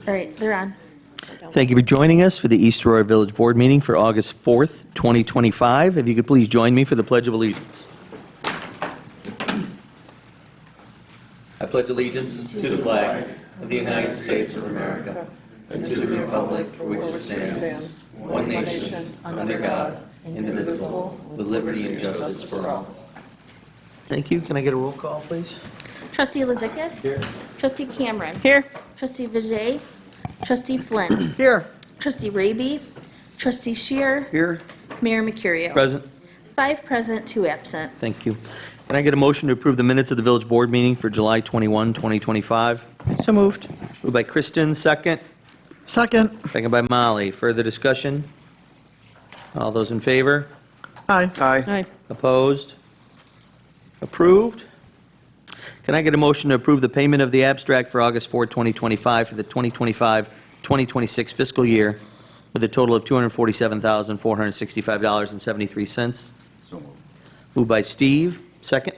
All right, they're on. Thank you for joining us for the East Aurora Village Board meeting for August 4th, 2025. If you could please join me for the Pledge of Allegiance. I pledge allegiance to the flag of the United States of America and to the republic for which it stands, one nation, under God, indivisible, with liberty and justice for all. Thank you. Can I get a roll call, please? Trustee Lazikis? Here. Trustee Cameron? Here. Trustee Vijay? Trustee Flynn? Here. Trustee Raby? Trustee Shear? Here. Mayor Mercurio? Present. 5 present, 2 absent. Thank you. Can I get a motion to approve the minutes of the Village Board meeting for July 21, 2025? So moved. Moved by Kristen, second. Second. Second by Molly. Further discussion? All those in favor? Aye. Aye. Opposed? Approved? Can I get a motion to approve the payment of the abstract for August 4, 2025 for the 2025-2026 fiscal year with a total of $247,465.73? Moved by Steve, second.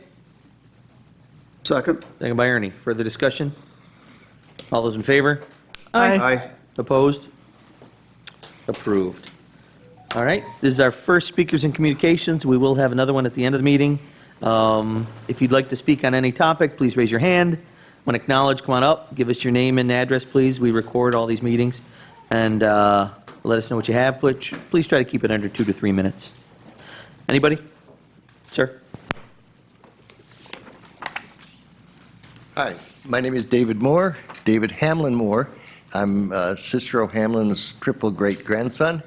Second. Second by Ernie. Further discussion? All those in favor? Aye. Opposed? Approved. All right, this is our first speakers and communications. We will have another one at the end of the meeting. If you'd like to speak on any topic, please raise your hand. When acknowledged, come on up, give us your name and address, please. We record all these meetings, and let us know what you have. Please try to keep it under 2 to 3 minutes. Anybody? Sir? Hi, my name is David Moore, David Hamlin Moore. I'm Sister O'Hamlin's triple great-grandson,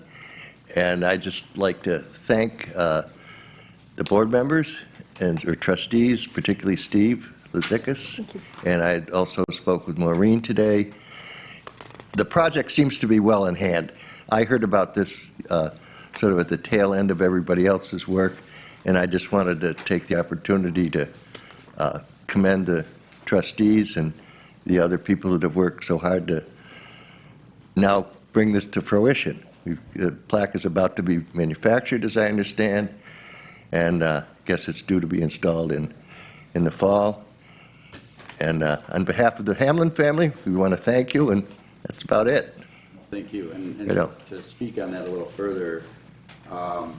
and I'd just like to thank the board members and or trustees, particularly Steve Lazikis, and I also spoke with Maureen today. The project seems to be well in hand. I heard about this sort of at the tail end of everybody else's work, and I just wanted to take the opportunity to commend the trustees and the other people that have worked so hard to now bring this to fruition. The plaque is about to be manufactured, as I understand, and I guess it's due to be installed in the fall. And on behalf of the Hamlin family, we want to thank you, and that's about it. Thank you. And You know. to speak on that a little further, for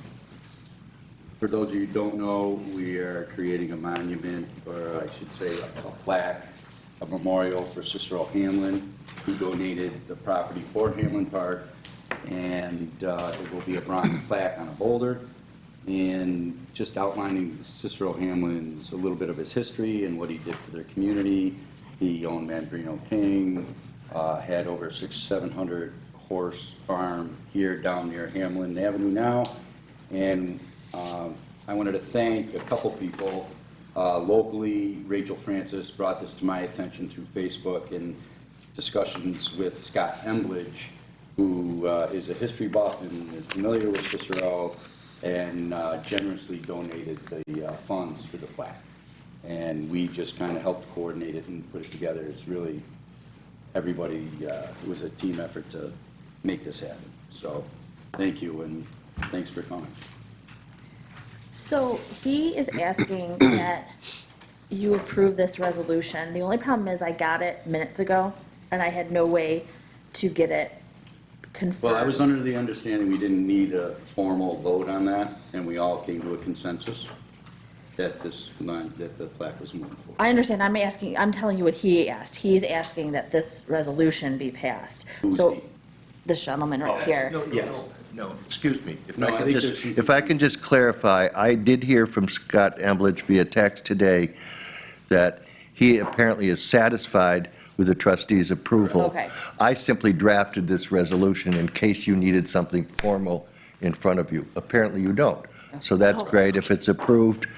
those of you who don't know, we are creating a monument, or I should say a plaque, a memorial for Sister O'Hamlin, who donated the property for Hamlin Park, and it will be a bronze plaque on a boulder, and just outlining Sister O'Hamlin's, a little bit of his history and what he did for their community. He owned Mandarino King, had over 700 horse farm here down near Hamlin Avenue now, and I wanted to thank a couple people locally. Rachel Francis brought this to my attention through Facebook and discussions with Scott Embledge, who is a history buff and is familiar with Sister O, and generously donated the funds for the plaque. And we just kind of helped coordinate it and put it together. It's really everybody, it was a team effort to make this happen. So thank you, and thanks for coming. So he is asking that you approve this resolution. The only problem is I got it minutes ago, and I had no way to get it confirmed. Well, I was under the understanding we didn't need a formal vote on that, and we all came to a consensus that that the plaque was moving forward. I understand. I'm telling you what he asked. He's asking that this resolution be passed. Who's So he? this gentleman right here. No, excuse me. No, I think there's some- If I can just clarify, I did hear from Scott Embledge via text today that he apparently is satisfied with the trustees' approval. Okay. I simply drafted this resolution in case you needed something formal in front of you. Apparently you don't. So that's Oh. great. If it's approved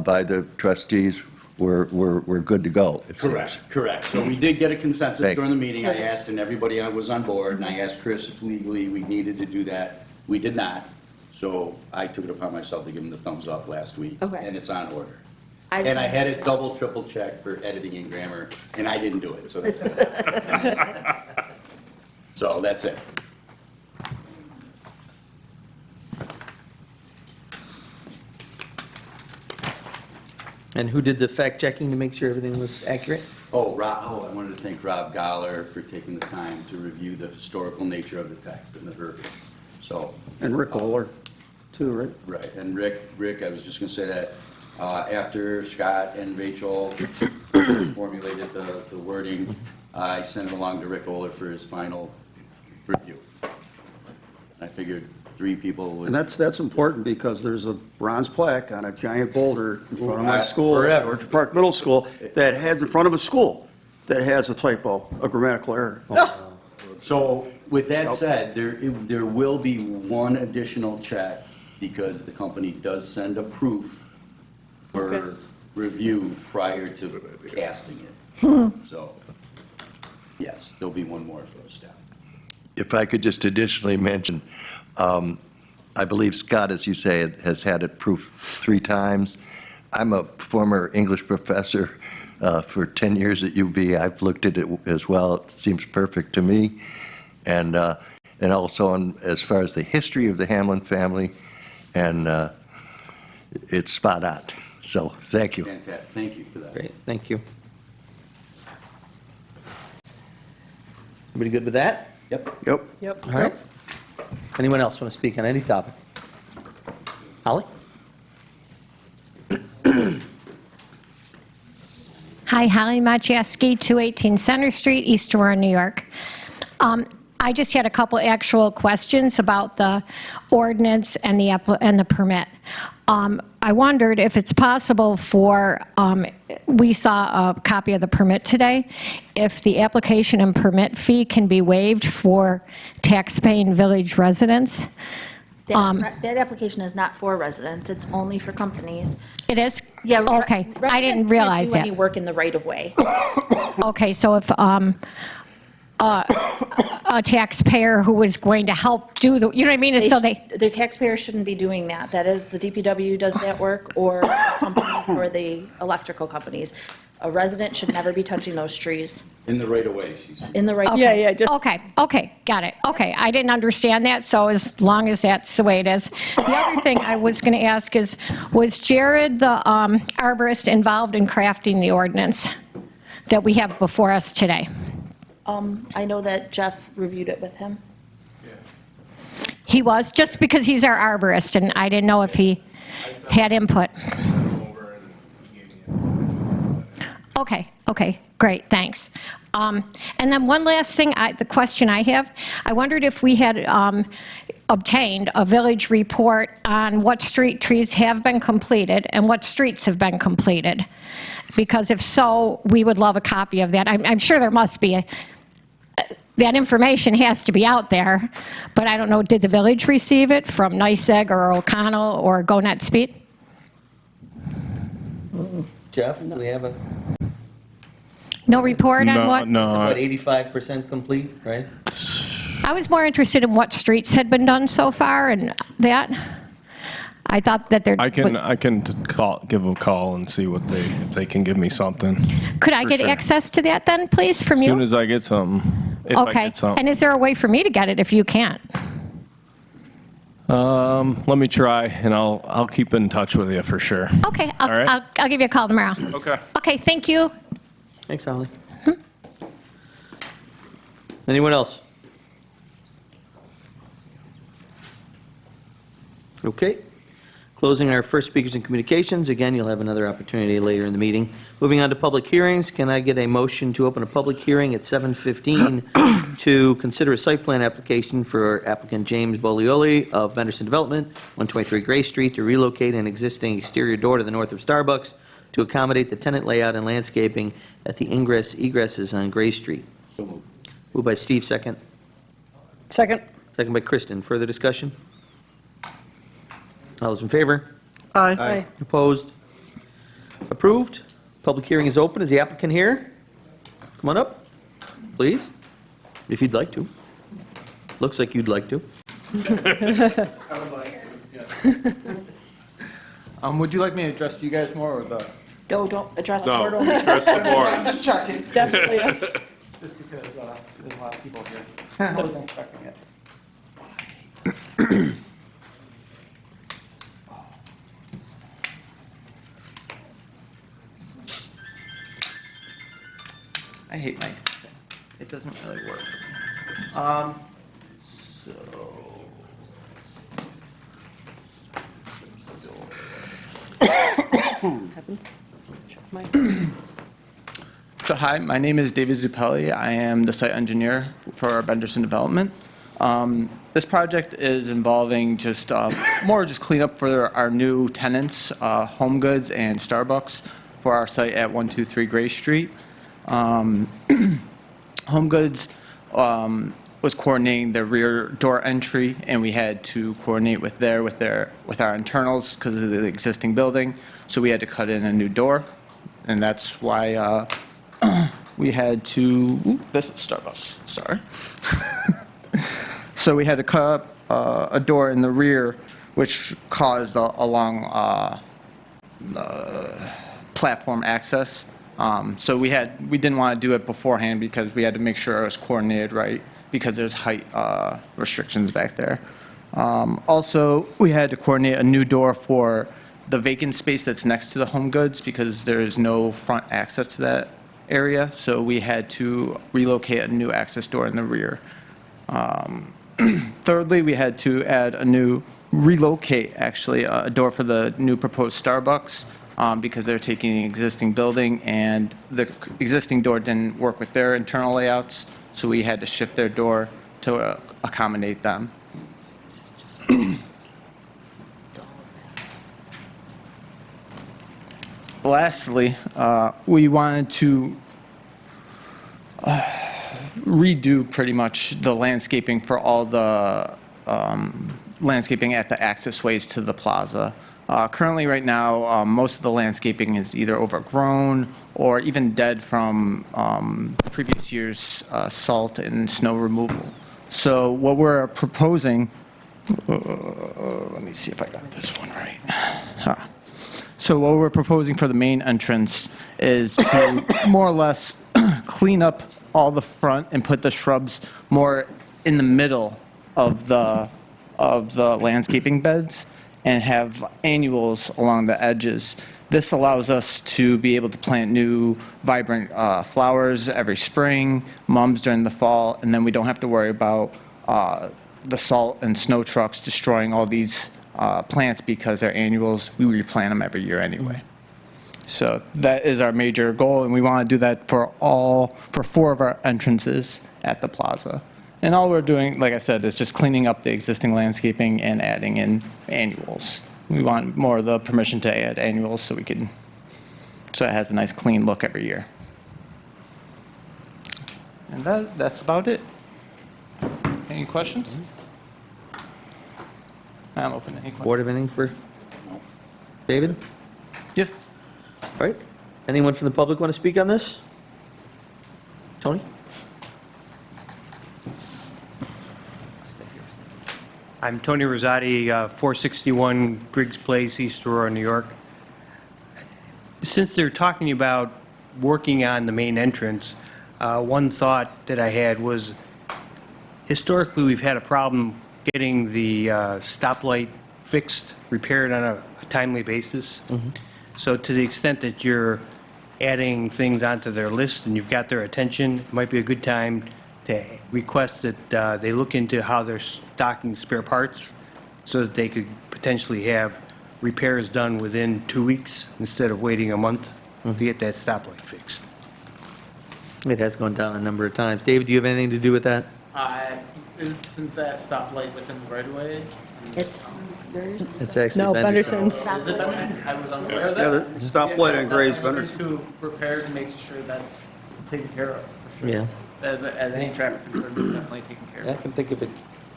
by the trustees, we're good to go. It seems. Correct. So we did get a consensus Thank during the meeting. I Perfect. asked, and everybody was on board, and I asked Chris if legally we needed to do that. We did not. So I took it upon myself to give him the thumbs up last week. Okay. And it's on order. I- And I had it double, triple checked for editing and grammar, and I didn't do it, so that's So that's it. And who did the fact checking to make sure everything was accurate? Oh, I wanted to thank Rob Goller for taking the time to review the historical nature of the text and the verbiage. So. And Rick Oler, too, right? Right, and Rick, I was just gonna say that, after Scott and Rachel formulated the wording, I sent it along to Rick Oler for his final review. I figured 3 people would. And that's important because there's a bronze plaque on a giant boulder in front of my school, Forever. Georgia Park Middle School, that has in front of a school that has a typo, a grammatical error. So, with that said, there will be one additional check, because the company does send a proof Okay. for review prior to casting it. So, yes, there'll be one more for a step. If I could just additionally mention, I believe Scott, as you say, has had it proofed 3 times. I'm a former English professor for 10 years at UB. I've looked at it as well. It seems perfect to me. And also as far as the history of the Hamlin family, and it's spot on. So thank you. Fantastic, thank you for that. Great, thank you. Everybody good with that? Yep. Yep. Yep. All right. Anyone else want to speak on any topic? Holly? Hi, Holly Maciejewski, 218 Center Street, East Aurora, New York. I just had a couple actual questions about the ordinance and the permit. I wondered if it's possible for, we saw a copy of the permit today, if the application and permit fee can be waived for tax-paying village residents. That application is not for residents, it's only for companies. It is? Yeah. Okay, I didn't realize Residents can't do that. any work in the right of way. Okay, so if a taxpayer who was going to help do the, you know what I mean? So The taxpayer shouldn't be doing that. That is, the DPW does that work, or a company for the electrical companies. A resident should never be touching those trees In the right of way, she's. in the right. Okay. Yeah, just. Okay, got it. Okay, I didn't understand that, so as long as that's the way it is. The other thing I was going to ask is, was Jared, the arborist, involved in crafting the ordinance that we have before us today? I know that Jeff reviewed it with him. He was, just because he's our arborist, and I didn't know if he had input. Okay, great, thanks. And then one last thing, the question I have, I wondered if we had obtained a village report on what street trees have been completed and what streets have been completed. Because if so, we would love a copy of that. I'm sure there must be that information has to be out there, but I don't know, did the village receive it from NYSEG or O'Connell or Go Net Speed? Jeff, do we have a, No report on what? what, 85% complete, right? I was more interested in what streets had been done so far and that. I thought that there. I can give them a call and see if they can give me something. Could I for get sure. access to that then, please, from As you? soon as I get something, if I Okay. get something. And is there a way for me to get it if you can't? Let me try, and I'll keep in touch with you for sure. Okay, All right. I'll give you a call tomorrow. Okay. Okay, thank you. Thanks, Holly. Anyone else? Okay. Closing our first speakers and communications. Again, you'll have another opportunity later in the meeting. Moving on to public hearings, can I get a motion to open a public hearing at 7:15 to consider a site plan application for applicant James Bolioli of Benderson Development, 123 Gray Street, to relocate an existing exterior door to the north of Starbucks to accommodate the tenant layout and landscaping at the egresses on Gray Street. Moved by Steve, second. Second. Second by Kristen. Further discussion? All those in favor? Aye. Opposed? Approved. Public hearing is open. Is the applicant here? Come on up, please, if you'd like to. Looks like you'd like to. Would you like me to address you guys more or the? No, don't address the No, board only. address the board. I'm just checking, Definitely, yes. just because there's a lot of people here. I wasn't expecting it. hate my thing. It doesn't really work. So. So hi, my name is David Zupelli. I am the site engineer for Benderson Development. This project is involving just more just cleanup for our new tenants, Home Goods and Starbucks, for our site at 123 Gray Street. Home Goods was coordinating the rear door entry, and we had to coordinate with our internals because of the existing building. So we had to cut in a new door, and that's why we had to. This is Starbucks. Sorry. So we had to cut up a door in the rear, which caused a long platform access. So we didn't want to do it beforehand because we had to make sure it was coordinated right because there's height restrictions back there. Also, we had to coordinate a new door for the vacant space that's next to the Home Goods because there is no front access to that area. So we had to relocate a new access door in the rear. Thirdly, we had to relocate actually a door for the new proposed Starbucks because they're taking the existing building and the existing door didn't work with their internal layouts, so we had to shift their door to accommodate them. Lastly, we wanted to redo pretty much the landscaping for all the landscaping at the access ways to the plaza. Currently, right now, most of the landscaping is either overgrown or even dead from previous years' salt and snow removal. So what we're proposing, let me see if I got this one right. So what we're proposing for the main entrance is to more or less clean up all the front and put the shrubs more in the middle of the landscaping beds and have annuals along the edges. This allows us to be able to plant new vibrant flowers every spring, mums during the fall, and then we don't have to worry about the salt and snow trucks destroying all these plants because they're annuals. We replant them every year anyway. So that is our major goal, and we want to do that for 4 of our entrances at the plaza. And all we're doing, like I said, is just cleaning up the existing landscaping and adding in annuals. We want more of the permission to add annuals so it has a nice clean look every year. And that's about it. Any questions? I'm open to any questions. Board have anything for David? Yes. All right. Anyone from the public want to speak on this? Tony? I'm Tony Rosati, 461 Griggs Place, East Aurora, New York. Since they're talking about working on the main entrance, one thought that I had was historically we've had a problem getting the stoplight fixed, repaired on a timely basis. Mm-hmm. So to the extent that you're adding things onto their list and you've got their attention, it might be a good time to request that they look into how they're stocking spare parts so that they could potentially have repairs done within 2 weeks instead of waiting a month to get that stoplight fixed. It has gone down a number of times. David, do you have anything to do with that? Isn't that stoplight within the right of way? It's yours. It's actually No, Benderson's. Benderson's. Is it Benderson? I was unaware of that. Yeah, the stoplight on Gray's Looking Benderson. to repairs and making sure that's taken care of, for sure. Yeah. As any traffic concern, we're definitely taken care I of. can think of it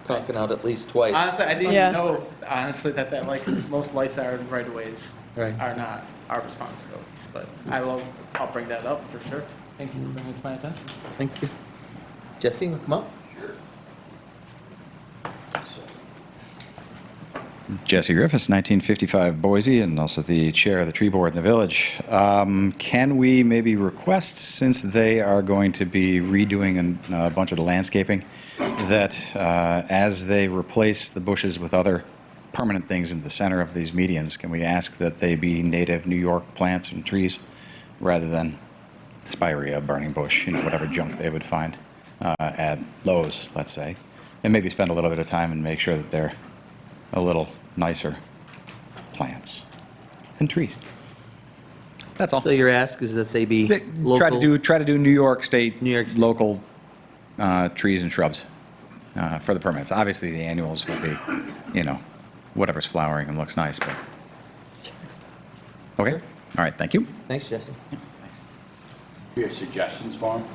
conking out at least twice. Honestly, I didn't Yeah. even know, honestly, that like most lights that are in right of ways Right. are not our responsibilities, but I'll bring that up for sure. Thank you for bringing it to my attention. Thank you. Jesse, you wanna come up? Jesse Griffiths, 1955 Boise, and also the chair of the tree board in the village. Can we maybe request, since they are going to be redoing a bunch of the landscaping, that as they replace the bushes with other permanent things in the center of these medians, can we ask that they be native New York plants and trees rather than spirea, burning bush, whatever junk they would find at Lowe's, let's say, and maybe spend a little bit of time and make sure that they're a little nicer plants and trees. That's all. So your ask is that they be Try local? to do New York State, New York State. local trees and shrubs for the permits. Obviously, the annuals would be, whatever's flowering and looks nice, but. Okay, all right, thank you. Thanks, Jesse. Do you have suggestions for them?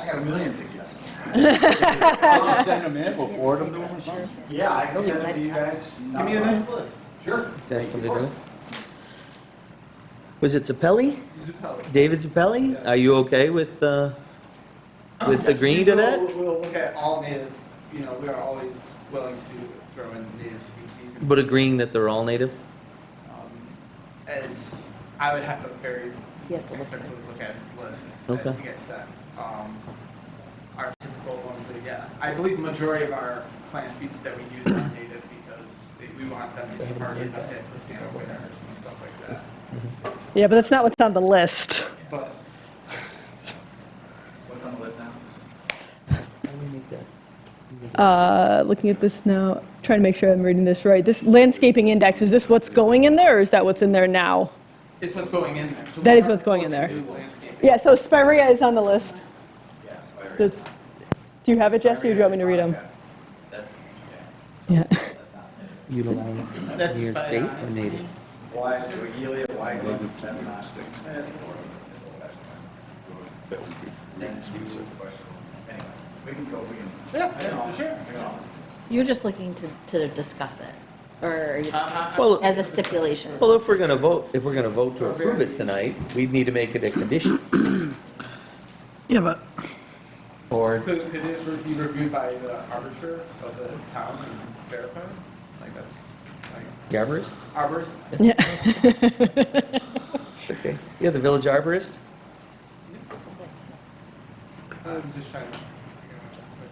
I got a million suggestions. Can you send them in, we'll forward them to them or something? Yeah, I can send them to you guys. Give me a nice list. Sure. That's what they do. Was it Zappelli? David Zappelli? Are you okay with agreeing to that? We'll look at all native, we are always willing to throw in native species. But agreeing that they're all native? As I would have to very He has to look at it. extensively look at his list Okay. that you guys sent. Our typical ones that, I believe majority of our plant species that we use are native because we want them to be part of the coastal winners and stuff like that. Yeah, but that's not what's on the list. But what's on the list now? Looking at this now, trying to make sure I'm reading this right. This landscaping index, is this what's going in there, or is that what's in there now? It's what's going in there. So That we is are what's going in there. proposing new landscaping. Yeah, so spirea is on the list. That's, do you have it, Jesse, or do you want me to read them? Yeah. Utilizing That's New York fine. State or native? Why, Wigilia, why, that's not. We can go, Yeah, for sure. You're just looking to discuss it, or are you- Well, as a stipulation? well, if we're gonna vote to approve it tonight, we'd need to make it a condition. Yeah, but. Or, Could it be reviewed by the arbiter of the town and verified? Like that's, like, the arborist? arborist? Yeah. Okay. Yeah, the village arborist? I'm just trying to.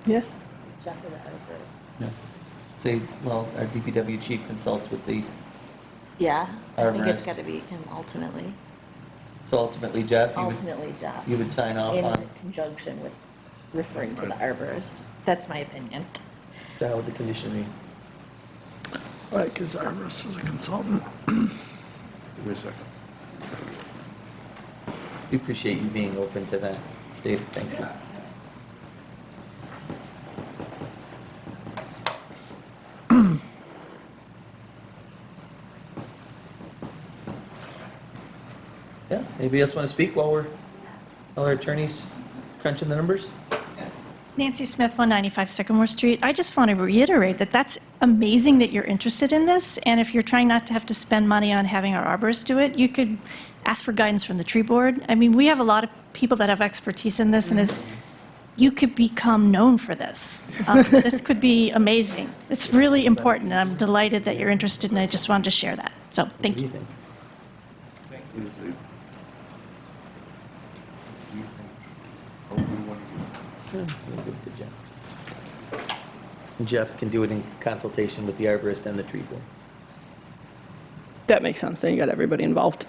Yeah. Say, well, our DPW chief consults with the, Yeah, I think it's Arborist. got to be him ultimately. so ultimately, Jeff, Ultimately, Jeff. you would sign off In on, conjunction with referring to the arborist. That's my opinion. how would the condition read? Right, because arborist is a consultant. Give me a second. We appreciate you being open to that, Dave, thank you. Yeah, anybody else want to speak while our attorney's crunching the numbers? Nancy Smith, 195 Sycamore Street. I just want to reiterate that that's amazing that you're interested in this, and if you're trying not to have to spend money on having our arborist do it, you could ask for guidance from the tree board. I mean, we have a lot of people that have expertise in this, and you could become known for this. This could be amazing. It's really important, and I'm delighted that you're interested, and I just wanted to share that. So, thank What do you. you think? We'll give it to Jeff. And Jeff can do it in consultation with the arborist and the tree board. That makes sense, then you got everybody involved.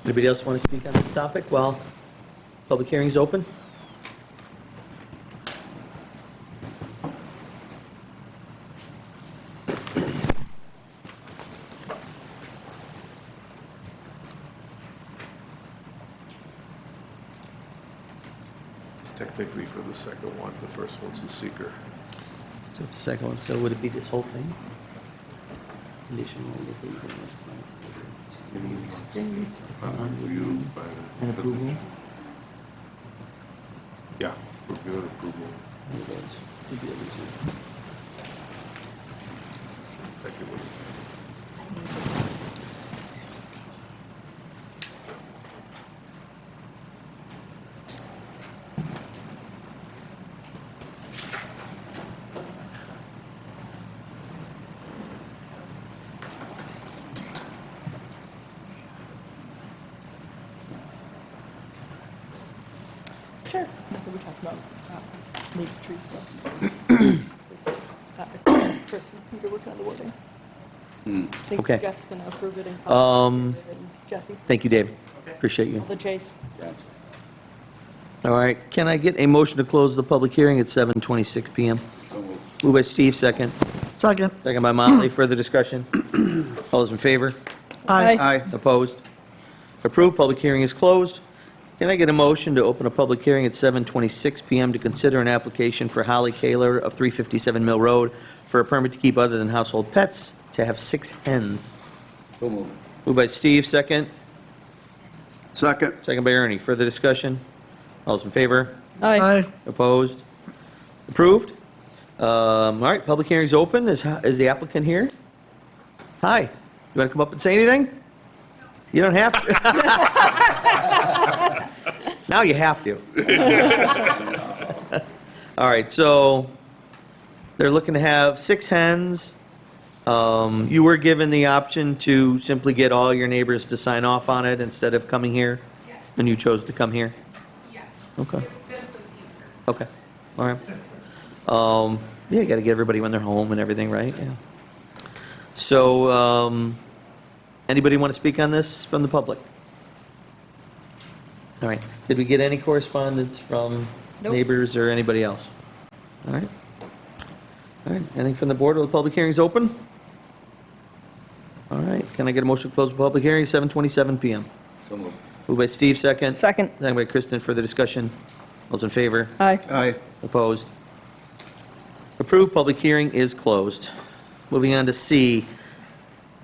Anybody else want to speak on this topic while public hearing's open? It's technically for the second one, the first one's the seeker. So it's the second one, so would it be this whole thing? Conditional state Review by and approval? Yeah, review and approval. Thank you. Sure. We talked about native tree stuff. Kristen, you're working on the wording. I think Okay. Jeff's going to approve it and Jesse, Thank you, Dave. Appreciate you. all the J's. All right, can I get a motion to close the public hearing at 7:26 PM? Moved by Steve, second. Second. Second by Molly. Further discussion? All those in favor? Aye. Opposed? Approved. Public hearing is closed. Can I get a motion to open a public hearing at 7:26 PM to consider an application for Holly Kaler of 357 Mill Road for a permit to keep other than household pets to have 6 hens? So moved. Moved by Steve, second. Second. Second by Ernie. Further discussion? All those in favor? Aye. Opposed? Approved. All right, public hearing's open. Is the applicant here? Hi. You want to come up and say anything? You don't have to. Now you have to. All right, so they're looking to have 6 hens. You were given the option to simply get all your neighbors to sign off on it instead of coming here? Yes. And you chose to come here? Yes. Okay. This was easier. Okay, all right. Yeah, you gotta get everybody when they're home and everything, right? Yeah. So, anybody want to speak on this from the public? All right, did we get any correspondence from Nope. neighbors or anybody else? All right. All right, anything from the board while the public hearing's open? All right, can I get a motion to close the public hearing, 7:27 PM? So moved. Moved by Steve, second. Second. Second by Kristen, further discussion. All's in favor? Aye. Aye. Opposed? Approved, public hearing is closed. Moving on to C.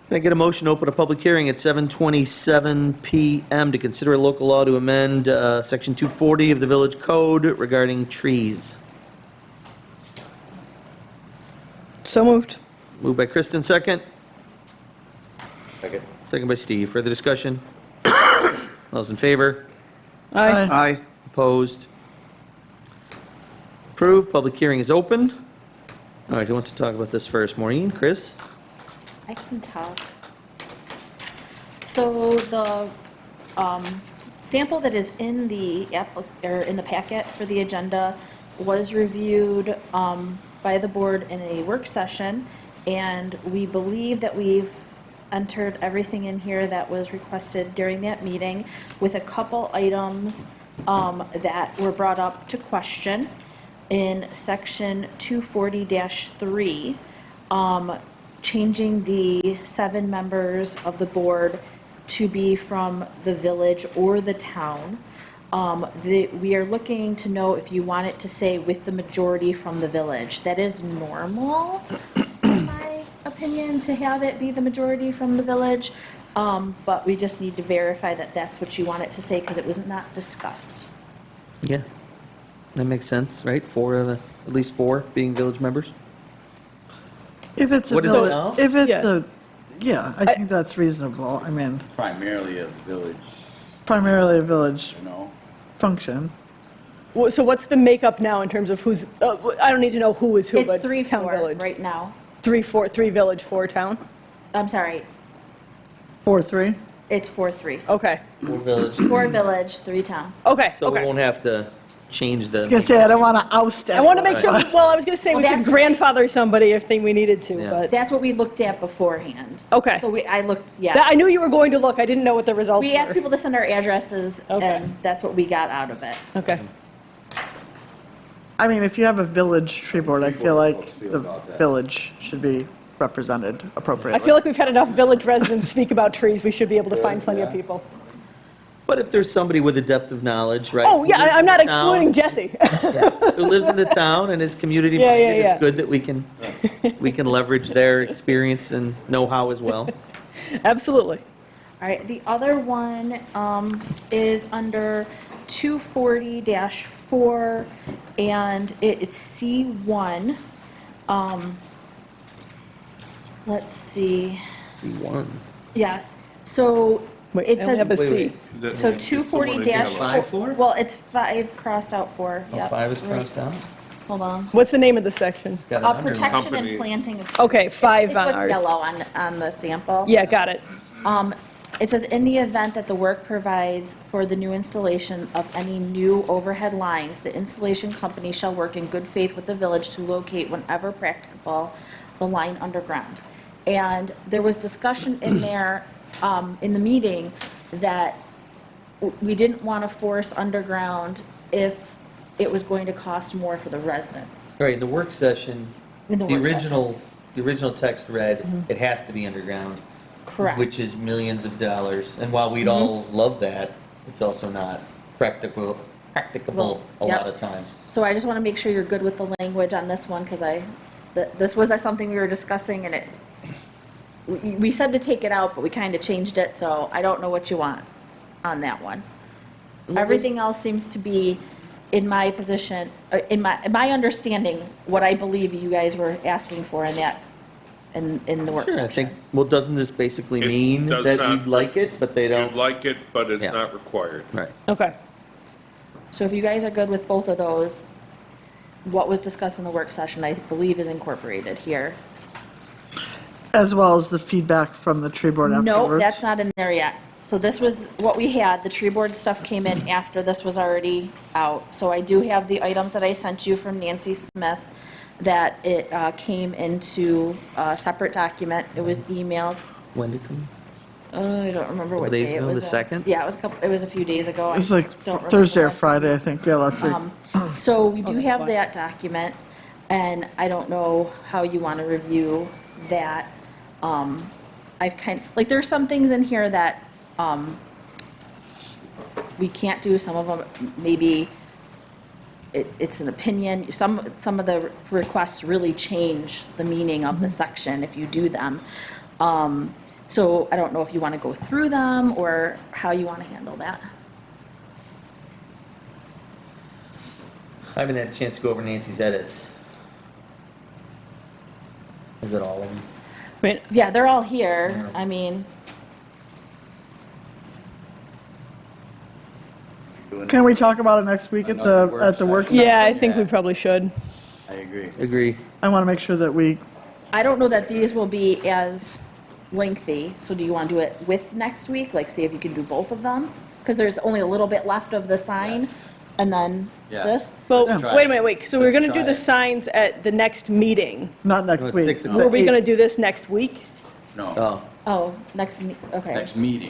Can I get a motion to open a public hearing at 7:27 PM to consider a local law to amend Section 240 of the Village Code regarding trees? So moved. Moved by Kristen, second. Second. Second by Steve. Further discussion? All those in favor? Aye. Aye. Opposed? Approved, public hearing is open. All right, who wants to talk about this first? Maureen, Chris? I can talk. So the sample that is in the in the packet for the agenda was reviewed by the board in a work session, and we believe that we've entered everything in here that was requested during that meeting, with a couple items that were brought up to question in section 240-3, changing the 7 members of the board to be from the village or the town. We are looking to know if you want it to say with the majority from the village. That is normal, in my opinion, to have it be the majority from the village, but we just need to verify that that's what you want it to say, because it was not discussed. Yeah, that makes sense, right? At least 4 being village members? If it's a What is it village, now? if it's Yeah. I think that's reasonable. I mean, Primarily a village, primarily a village you know? function. So what's the makeup now in terms of who's, I don't need to know who is who, It's but 3-4 town village? right now. 3 village, 4 town? I'm sorry, 4-3. it's 4-3. Okay, 4 village. 4 village, 3 town. okay, So we okay. won't have to change the. I was gonna say, I don't want to oust I want to make anyone. sure, well, I was going to say we Well, could that's- grandfather somebody if we needed to, Yeah. but, That's what we looked at beforehand. Okay. So I looked, That- yeah. I knew you were going to look, I didn't know what the results We asked were. people to send our addresses, Okay. and that's what we got out of it. Okay, I mean, if you have a village tree board, I feel like feel the about that. village should be represented appropriately. I feel like we've had enough village residents speak about trees, we should be able to find plenty of people. But if there's somebody with a depth of knowledge, right? Oh, who yeah, lives I'm in not the town, excluding Jesse. Who lives in the town and is community Yeah, minded, yeah, it's good that we can leverage their experience and know-how as well. Absolutely. All right, the other one is under 240-4, and it's C1. Let's see, C1. yes, so Wait, it I only says. have a C. So 240-4. 5-4? Well, it's 5 crossed out 4, Oh, yep. 5 is crossed out? Hold on. What's the name of the section? Got an underline. Protection and planting of. Okay, 5 It's on what's ours. yellow on the sample. Yeah, got it. It says, in the event that the work provides for the new installation of any new overhead lines, the installation company shall work in good faith with the village to locate, whenever practicable, the line underground. And there was discussion in there, in the meeting, that we didn't want to force underground if it was going to cost more for the residents. Right, in the work session, In the the work original text read, it has to be underground. Correct. Which is millions of dollars. And while we'd all love that, it's also not practicable a Yep. lot of times. So I just want to make sure you're good with the language on this one, because this was something we were discussing, and we said to take it out, but we kind of changed it, so I don't know what you want on that one. Everything else seems to be in my position, in my understanding, what I believe you guys were asking for in that, in the work Sure, I session. think, well, doesn't this basically It mean does that not- you'd like it, but they You'd don't? like it, but it's Yeah. not required. Right. Okay. So if you guys are good with both of those, what was discussed in the work session, I believe is incorporated here. As well as the feedback from the tree board afterwards. No, that's not in there yet. So this was what we had, the tree board stuff came in after this was already out. So I do have the items that I sent you from Nancy Smith, that it came into a separate document. It was emailed. When did it come? I don't remember what Couple days day it ago, was. the 2nd? Yeah, it was a few days ago. It was like I don't remember Thursday or last Friday, I think, yeah, last week. So we do that's have fine. that document, and I don't know how you want to review that. I've like, there's some things in here that we can't do, some of them, maybe it's an opinion. Some of the requests really change the meaning of the section if you do them. So I don't know if you want to go through them or how you want to handle that. I haven't had a chance to go over Nancy's edits. Is it all of them? I mean, Yeah, they're all here. I mean, Can we talk about it next week at the work? yeah, I think we probably should. I agree. Agree. I want to make sure that we, I don't know that these will be as lengthy, so do you want to do it with next week? Like, see if you can do both of them? Because there's only a little bit left of the sign, and then Yeah. this? Well, try wait it. a minute, wait, so we're Let's going to try do the it. signs at the next meeting. not No, next it's week. 6 o'clock. Were we The going to eighth- do this next week? No, Oh, Oh, okay. next meeting.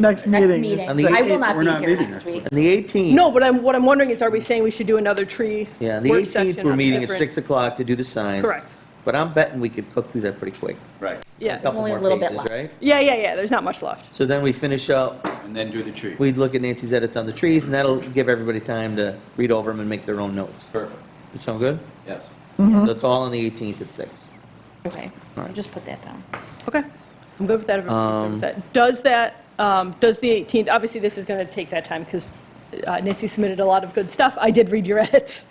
Next Next meeting. meeting. On the I 8th, will not we're be not here meeting next next week. and the 18th. No, but what I'm wondering is, are we saying we should do another tree? Yeah, the work 18th, session we're on meeting at different- 6 o'clock to do the signs. Correct. But I'm betting we could cook through that pretty quick. Right, Yeah. Couple only a more little bit pages, left. right? Yeah, there's not much left. So then we finish up, and then do the tree. we'd look at Nancy's edits on the trees, and that'll give everybody time to read over them and make their own notes. Perfect, Does that sound good? yes. That's all on the 18th at 6. Okay, All right. just put that down. Okay, I'm good with that. Everybody's good with that. Does the 18th, obviously this is going to take that time because Nancy submitted a lot of good stuff. I did read your edits.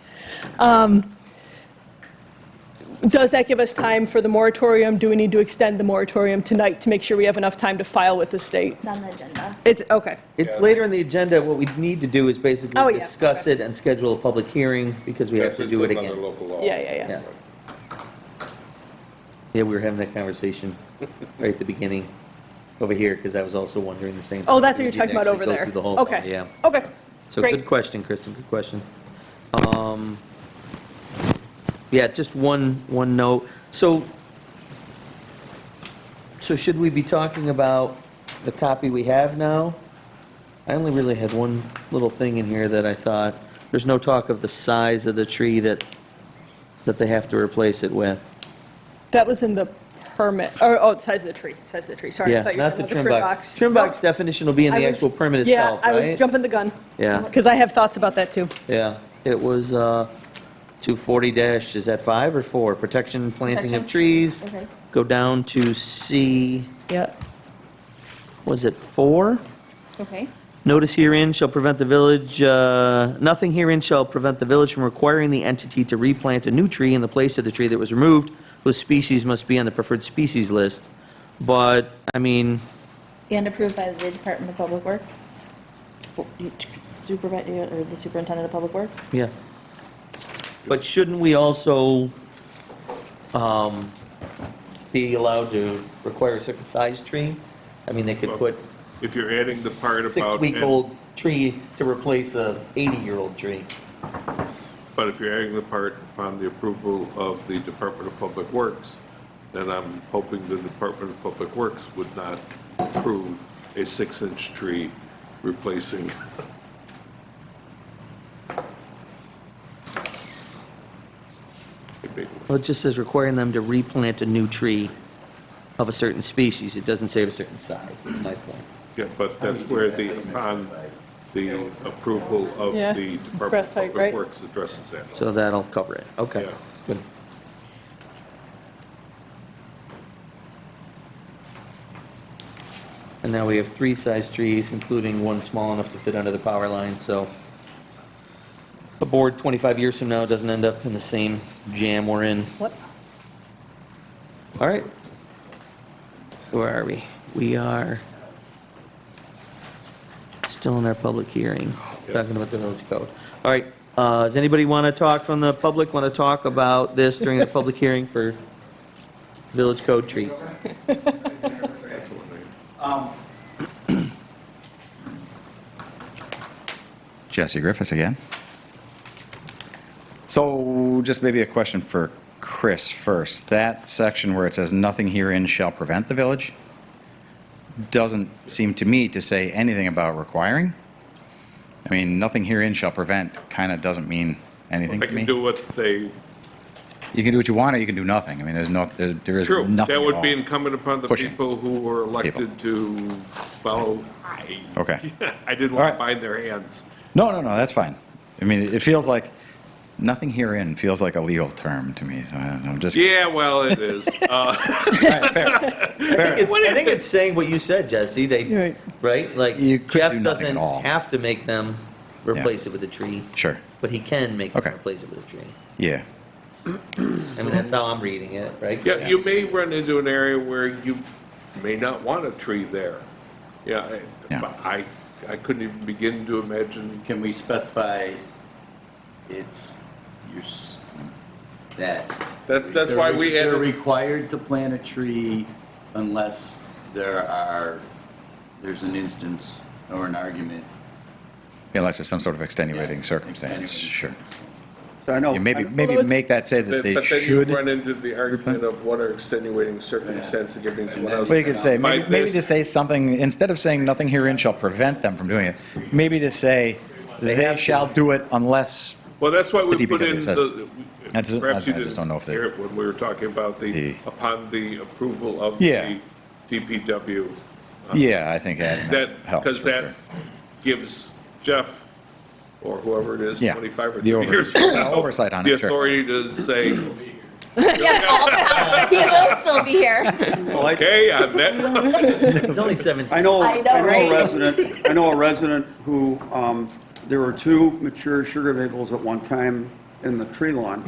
Does that give us time for the moratorium? Do we need to extend the moratorium tonight to make sure we have enough time to file with the state? It's on the agenda. It's, okay. It's later in the agenda. What we need to do is Oh, basically yeah. discuss it and schedule a public hearing because we have to Yes, do it it's another again. local law. Yeah. Yeah. Yeah, we were having that conversation right at the beginning over here because I was also wondering the same thing. Oh, that's what We you're need talking to about actually over go there. through the whole Okay. thing, Yeah. Okay. So Great. good question, Kristen, good question. Yeah, just one note. So should we be talking about the copy we have now? I only really had one little thing in here that I thought, there's no talk of the size of the tree that they have to replace it with. That was in the permit, the size of the tree, Sorry, I Yeah, thought you were not the talking trim about the box. box. Trim box definition will be in I the was- actual permit itself, right? Yeah, I was jumping the gun. Yeah. Because I have thoughts about that too. Yeah, it was 240 dash, is that 5 or 4? Protection, planting of Protection. trees. Okay. Go down to C, Yeah. was it 4? Okay. Notice herein shall prevent the village, nothing herein shall prevent the village from requiring the entity to replant a new tree in the place of the tree that was removed. Those species must be on the preferred species list. But, I mean, And approved by the Department of Public Works? Supervisor, or the Superintendent of Public Works? yeah. But shouldn't we also be allowed to require a certain size tree? I mean, they could put If you're adding the part about. six-week-old tree to replace a 80-year-old tree. But if you're adding the part upon the approval of the Department of Public Works, then I'm hoping the Department of Public Works would not approve a 6-inch tree replacing. a big one. Well, it just says requiring them to replant a new tree of a certain species. It doesn't say of a certain size, that's my point. Yeah, but that's where upon the approval of Yeah, the Department breast of height, Public right? Works addresses that. So that'll cover it, okay, Yeah. good. And now we have 3 size trees, including one small enough to fit under the power line, so the board 25 years from now doesn't end up in the same jam we're in. What? All right. Where are we? We are still in our public hearing, talking about the village code. All right, does anybody want to talk from the public, want to talk about this during the public hearing for village code trees? Jesse Griffiths again. So just maybe a question for Chris first. That section where it says nothing herein shall prevent the village doesn't seem to me to say anything about requiring. I mean, nothing herein shall prevent kind of doesn't mean anything They to me. can do what they, You can do what you want or you can do nothing. I mean, there is true, nothing that at would all. be incumbent upon the Pushing. people who were elected to follow. Okay. I didn't All want right. to bind their hands. No, that's fine. I mean, it feels nothing herein feels like a legal term to me, so I don't know, just. Yeah, well, it is. All right, fair. I think it's saying what you said, Jesse, Right. right? Like, You could do Jeff nothing doesn't at all. have to make them replace it with a tree, Sure, but he can make them Okay. replace it with a tree. yeah. I mean, that's how I'm reading it, right? Yeah, you may run into an area where you may not want a tree there. Yeah, but I couldn't even begin to imagine. Can we specify it's that? That's why we They're added, required to plant a tree unless there's an instance or an argument. Unless there's some sort of extenuating Yes, circumstance, extenuating sure. So I know. Yeah, maybe make that say that they but then you should. run into the argument of what are extenuating circumstances and giving someone else. Well, you could say, By maybe this- to say something, instead of saying nothing herein shall prevent them from doing it, maybe to say they shall do it unless, Well, that's why we the put DPW in says- That's- perhaps you I just don't know if they- didn't hear it when we were talking about upon the approval of Yeah. the DPW. yeah, I think adding that That, helps because for that sure. gives Jeff, or whoever it is, Yeah, 25 or the 30 years from now, oversight on the it, sure. authority to say, He will still be here. okay, on that. It's only 17. I know, I know, right? I know a resident who, there were 2 mature sugar maples at one time in the tree lawn,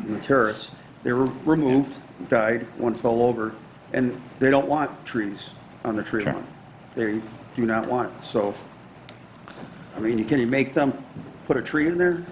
in the terrace. They were removed, died, one fell over, and they don't want trees on the tree Sure. lawn. They do not want it, so, I mean, can you make them put a tree in there?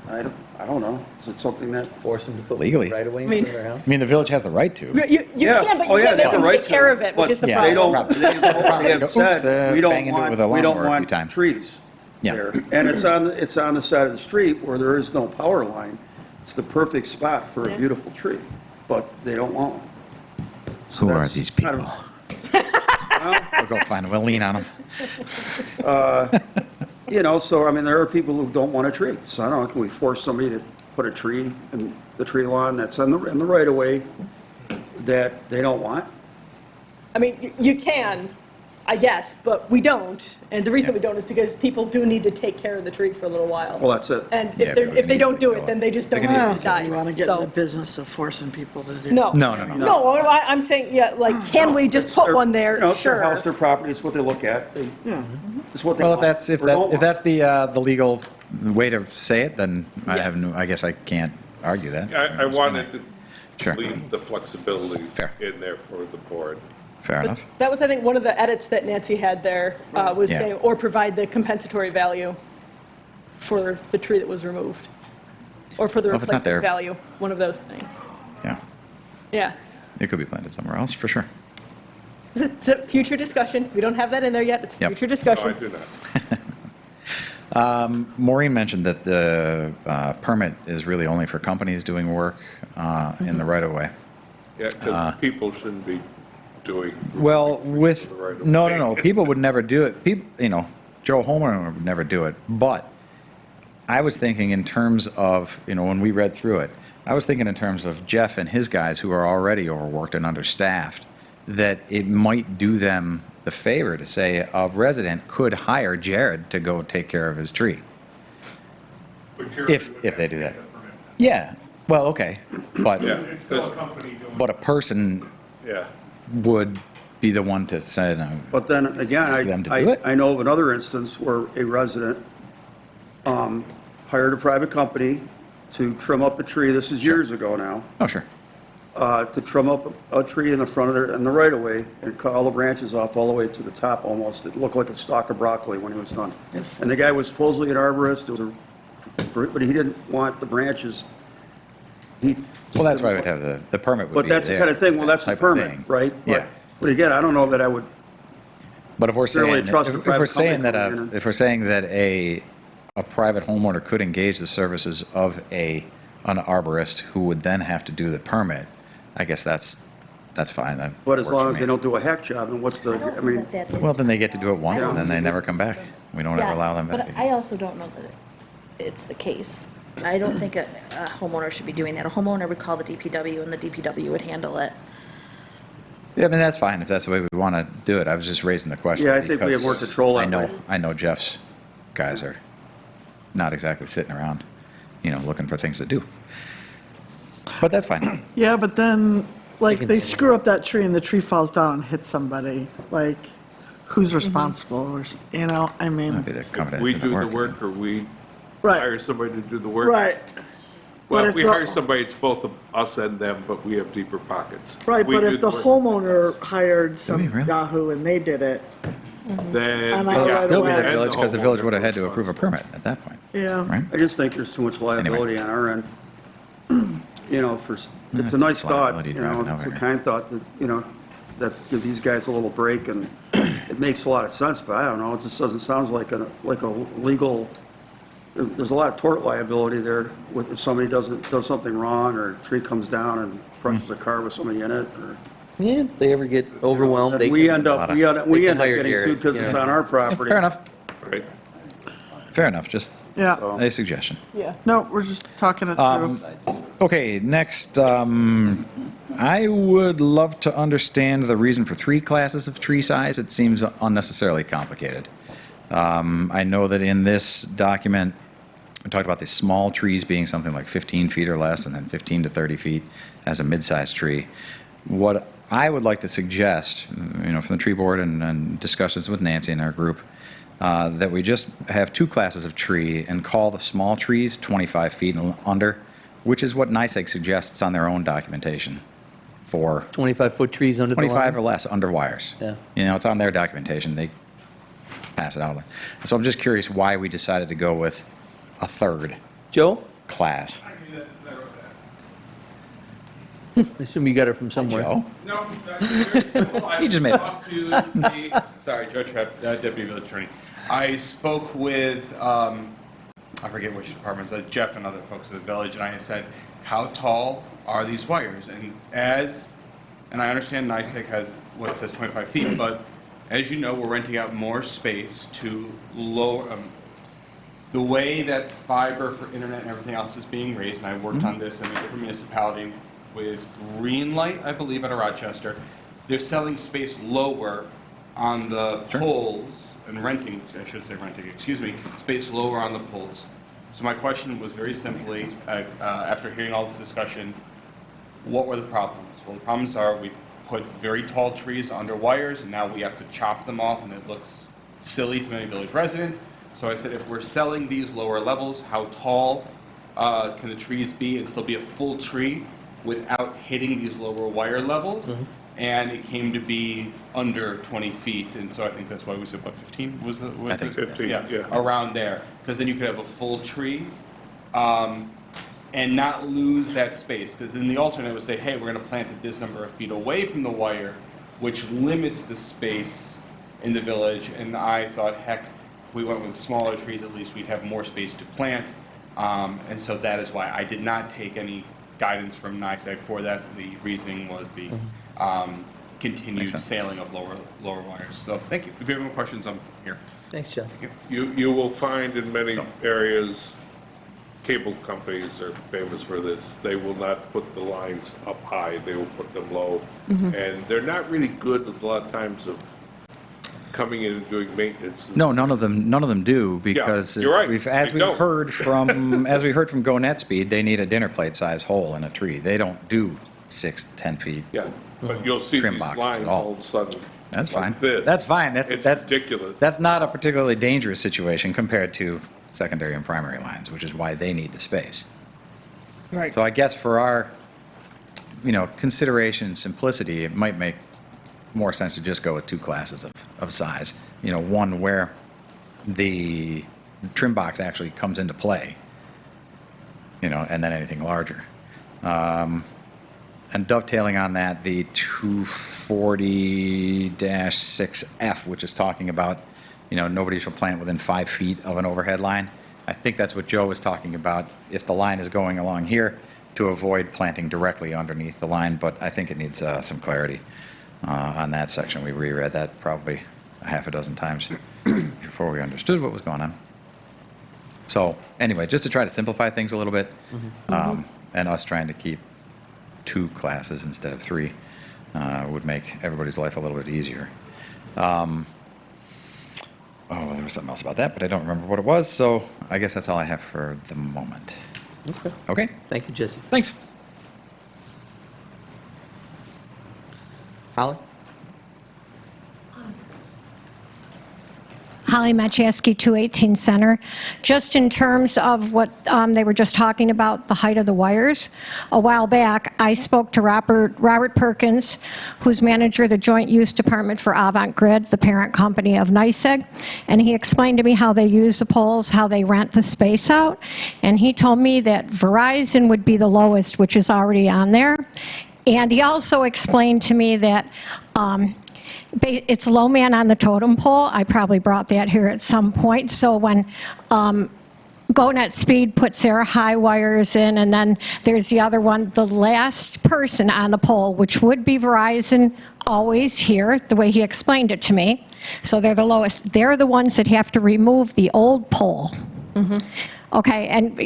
I don't know. Is it something that? Force them to put Legally. right away I mean- in their house? I mean, the village has the right to. You Yeah. can, but Oh, you yeah, can't they make have them the right take care to, of it, but which is the Yeah. They problem. don't, they have Oops, said, we bang don't into it with a want lawnmower a few times. trees Yeah. there. And it's on the side of the street where there is no power line. It's the perfect spot for a Yeah. beautiful tree, but they don't want one. So Who are that's these kind people? of- We'll go find them, we'll lean on them. You know, so I mean, there are people who don't want a tree. So I don't know, can we force somebody to put a tree in the tree lawn that's in the right of way that they don't want? I mean, you can, I guess, but we don't. And the reason we don't is because people do need to take care of the tree for a little while. Well, that's it. And Yeah, if they don't do immediately it, then they just don't They can I don't want it to die. think you want to get in the So, business of forcing people to do. no. No. No, I'm saying, yeah, like, can we just It's put their- one there? You know, it's their house, Sure. their property, it's what they look at. It's what they Well, want. if or don't want. that's the legal way to say it, then I guess I can't argue that. I wanted to Sure. leave the flexibility Fair. in there for the board. Fair enough. That was, I think, one of the edits that Nancy had there, was Yeah. saying, or provide the compensatory value for the tree that was removed. Or for the Well, if it's not replacement there- value, one of those things. Yeah, Yeah. it could be planted somewhere else, for sure. It's a future discussion. We don't have that in there yet. It's a Yep. future No, I discussion. do not. Maureen mentioned that the permit is really only for companies doing work in the right-of-way. Yeah, because people shouldn't be doing. Well, with, the right of no, way. people would never do it. People, Joe Homeowner would never do it. But I was thinking in terms of, when we read through it, I was thinking in terms of Jeff and his guys who are already overworked and understaffed, that it might do them the favor to say a resident could hire Jared to go take care of his tree. If they do that. Yeah, well, okay, but, Yeah, It's still a company doing. but a person yeah. would be the one to say, no. But then again, Ask them to do it? I know of another instance where a resident hired a private company to trim up a tree, this is years ago now, Oh, sure. to trim up a tree in the front of in the right of way and cut all the branches off all the way to the top almost. It looked like a stalk of broccoli when he was done. And the guy was supposedly an arborist, but he didn't want the branches. Well, that's why we'd have the permit would But be that's the there, kind of thing, well, that's a type of permit, thing. right? Yeah. But again, I don't know that I would But if we're necessarily saying, trust a if we're private saying company that, coming in and- if we're saying that a private homeowner could engage the services of an arborist who would then have to do the permit, I guess that's fine. That But as works long for as me. they don't do a hack job, and what's the, I mean, Well, then they get to do it once and then they never come back. We don't ever Yeah, allow them back But again. I also don't know that it's the case. I don't think a homeowner should be doing that. A homeowner would call the DPW and the DPW would handle it. Yeah, I mean, that's fine if that's the way we want to do it. I was just raising the question. Yeah, I think we have more because control that way. I know Jeff's guys are not exactly sitting around, looking for things to do. But that's fine. Yeah, but then, like, they screw up that tree and the tree falls down and hits somebody, like, who's responsible, or, I mean, Maybe they're coming We in do to the work. work, or we Right. hire somebody to do the work. right, Well, But if if we the- hire somebody, it's both of us and them, but we have deeper pockets. right, We but do if the work. homeowner hired we some really? Yahoo and they did it, Then. And I yeah, right It'd still be away. the and village because the village homeowner would have had to approve a permit at that point, yeah. right? I just think there's too much liability on our end. It's a nice thought, liability driving it's over a here. kind thought that give these guys a little break, and it makes a lot of sense, but I don't know, it just doesn't, sounds like a legal, there's a lot of tort liability there if somebody does something wrong, or a tree comes down and crushes a car with somebody in it, or. Yeah, if they ever get overwhelmed, they We can. end up they can hire getting Jared, sued because it's yeah. on our property. Fair enough. Right. Fair enough. Just Yeah, a suggestion. Yeah. no, we're just talking it through. Okay, next, I would love to understand the reason for 3 classes of tree size. It seems unnecessarily complicated. I know that in this document, we talked about the small trees being something like 15 feet or less, and then 15 to 30 feet as a mid-sized tree. What I would like to suggest, from the tree board and discussions with Nancy and our group, that we just have 2 classes of tree and call the small trees 25 feet and under, which is what NICEAG suggests on their own documentation for 25-foot trees under the line. 25 or less under wires. Yeah. It's on their documentation. They pass it out. So I'm just curious why we decided to go with a 3rd Joe, class. I assume you got it from somewhere. Joe? No, that's very simple. I You just made it. talked to sorry, Joe Trepp, Deputy Village Attorney. I spoke with, I forget which departments, Jeff and other folks at the village, and I said, how tall are these wires? And I understand NICEAG has what says 25 feet, but as you know, we're renting out more space to lower, the way that fiber for internet and everything else is being raised, and I worked on this in a different municipality with Greenlight, I believe, out of Rochester. They're selling space lower on the poles and renting, I should say renting, excuse me, space lower on the poles. So my question was very simply, after hearing all this discussion, what were the problems? Well, the problems are we put very tall trees under wires, and now we have to chop them off, and it looks silly to many village residents. So I said, if we're selling these lower levels, how tall can the trees be and still be a full tree without hitting these lower wire levels? And it came to be under 20 feet, and so I think that's why we said, what, 15 was the? I think so. 15, Yeah, yeah. around there, because then you could have a full tree and not lose that space. Because then the alternate would say, hey, we're going to plant it this number of feet away from the wire, which limits the space in the village. And I thought, heck, if we went with smaller trees, at least we'd have more space to plant. And so that is why I did not take any guidance from NICEAG for that. The reasoning was the continued sailing of lower wires. So thank you. If you have any more questions, I'm here. Thanks, Jeff. Thank you. You will find in many areas, cable companies are famous for this. They will not put the lines up high, they will put them low. And they're not really good a lot of times of coming in and doing maintenance. No, none of them do, because you're right. as They we don't. heard from Go Net Speed, they need a dinner plate size hole in a tree. They don't do 6-10 feet. Yeah, but you'll see Trim these boxes at lines all. all of a sudden. That's like fine. this. That's fine. It's That's ridiculous. That's not a particularly dangerous situation compared to secondary and primary lines, which is why they need the space. Right. So I guess for our, consideration and simplicity, it might make more sense to just go with 2 classes of size. One where the trim box actually comes into play, and then anything larger. And dovetailing on that, the 240-6F, which is talking about, nobody shall plant within 5 feet of an overhead line. I think that's what Joe was talking about, if the line is going along here, to avoid planting directly underneath the line, but I think it needs some clarity on that section. We reread that probably a half a dozen times before we understood what was going on. So anyway, just to try to simplify things a little bit, and us trying to keep 2 classes instead of 3 would make everybody's life a little bit easier. There was something else about that, but I don't remember what it was, so I guess that's all I have for the moment. Okay? Thank you, Jesse. Thanks. Holly? Holly Macheski, 218 Center. Just in terms of what they were just talking about, the height of the wires, a while back, I spoke to Robert Perkins, who's manager of the Joint Use Department for Avant Grid, the parent company of NICEAG, and he explained to me how they use the poles, how they rent the space out, and he told me that Verizon would be the lowest, which is already on there. And he also explained to me that it's low man on the totem pole. I probably brought that here at some point. So when GoNet Speed puts their high wires in, and then there's the other one, the last person on the pole, which would be Verizon, always here, the way he explained it to me. So they're the lowest. They're the ones that have to remove the old pole. Okay, and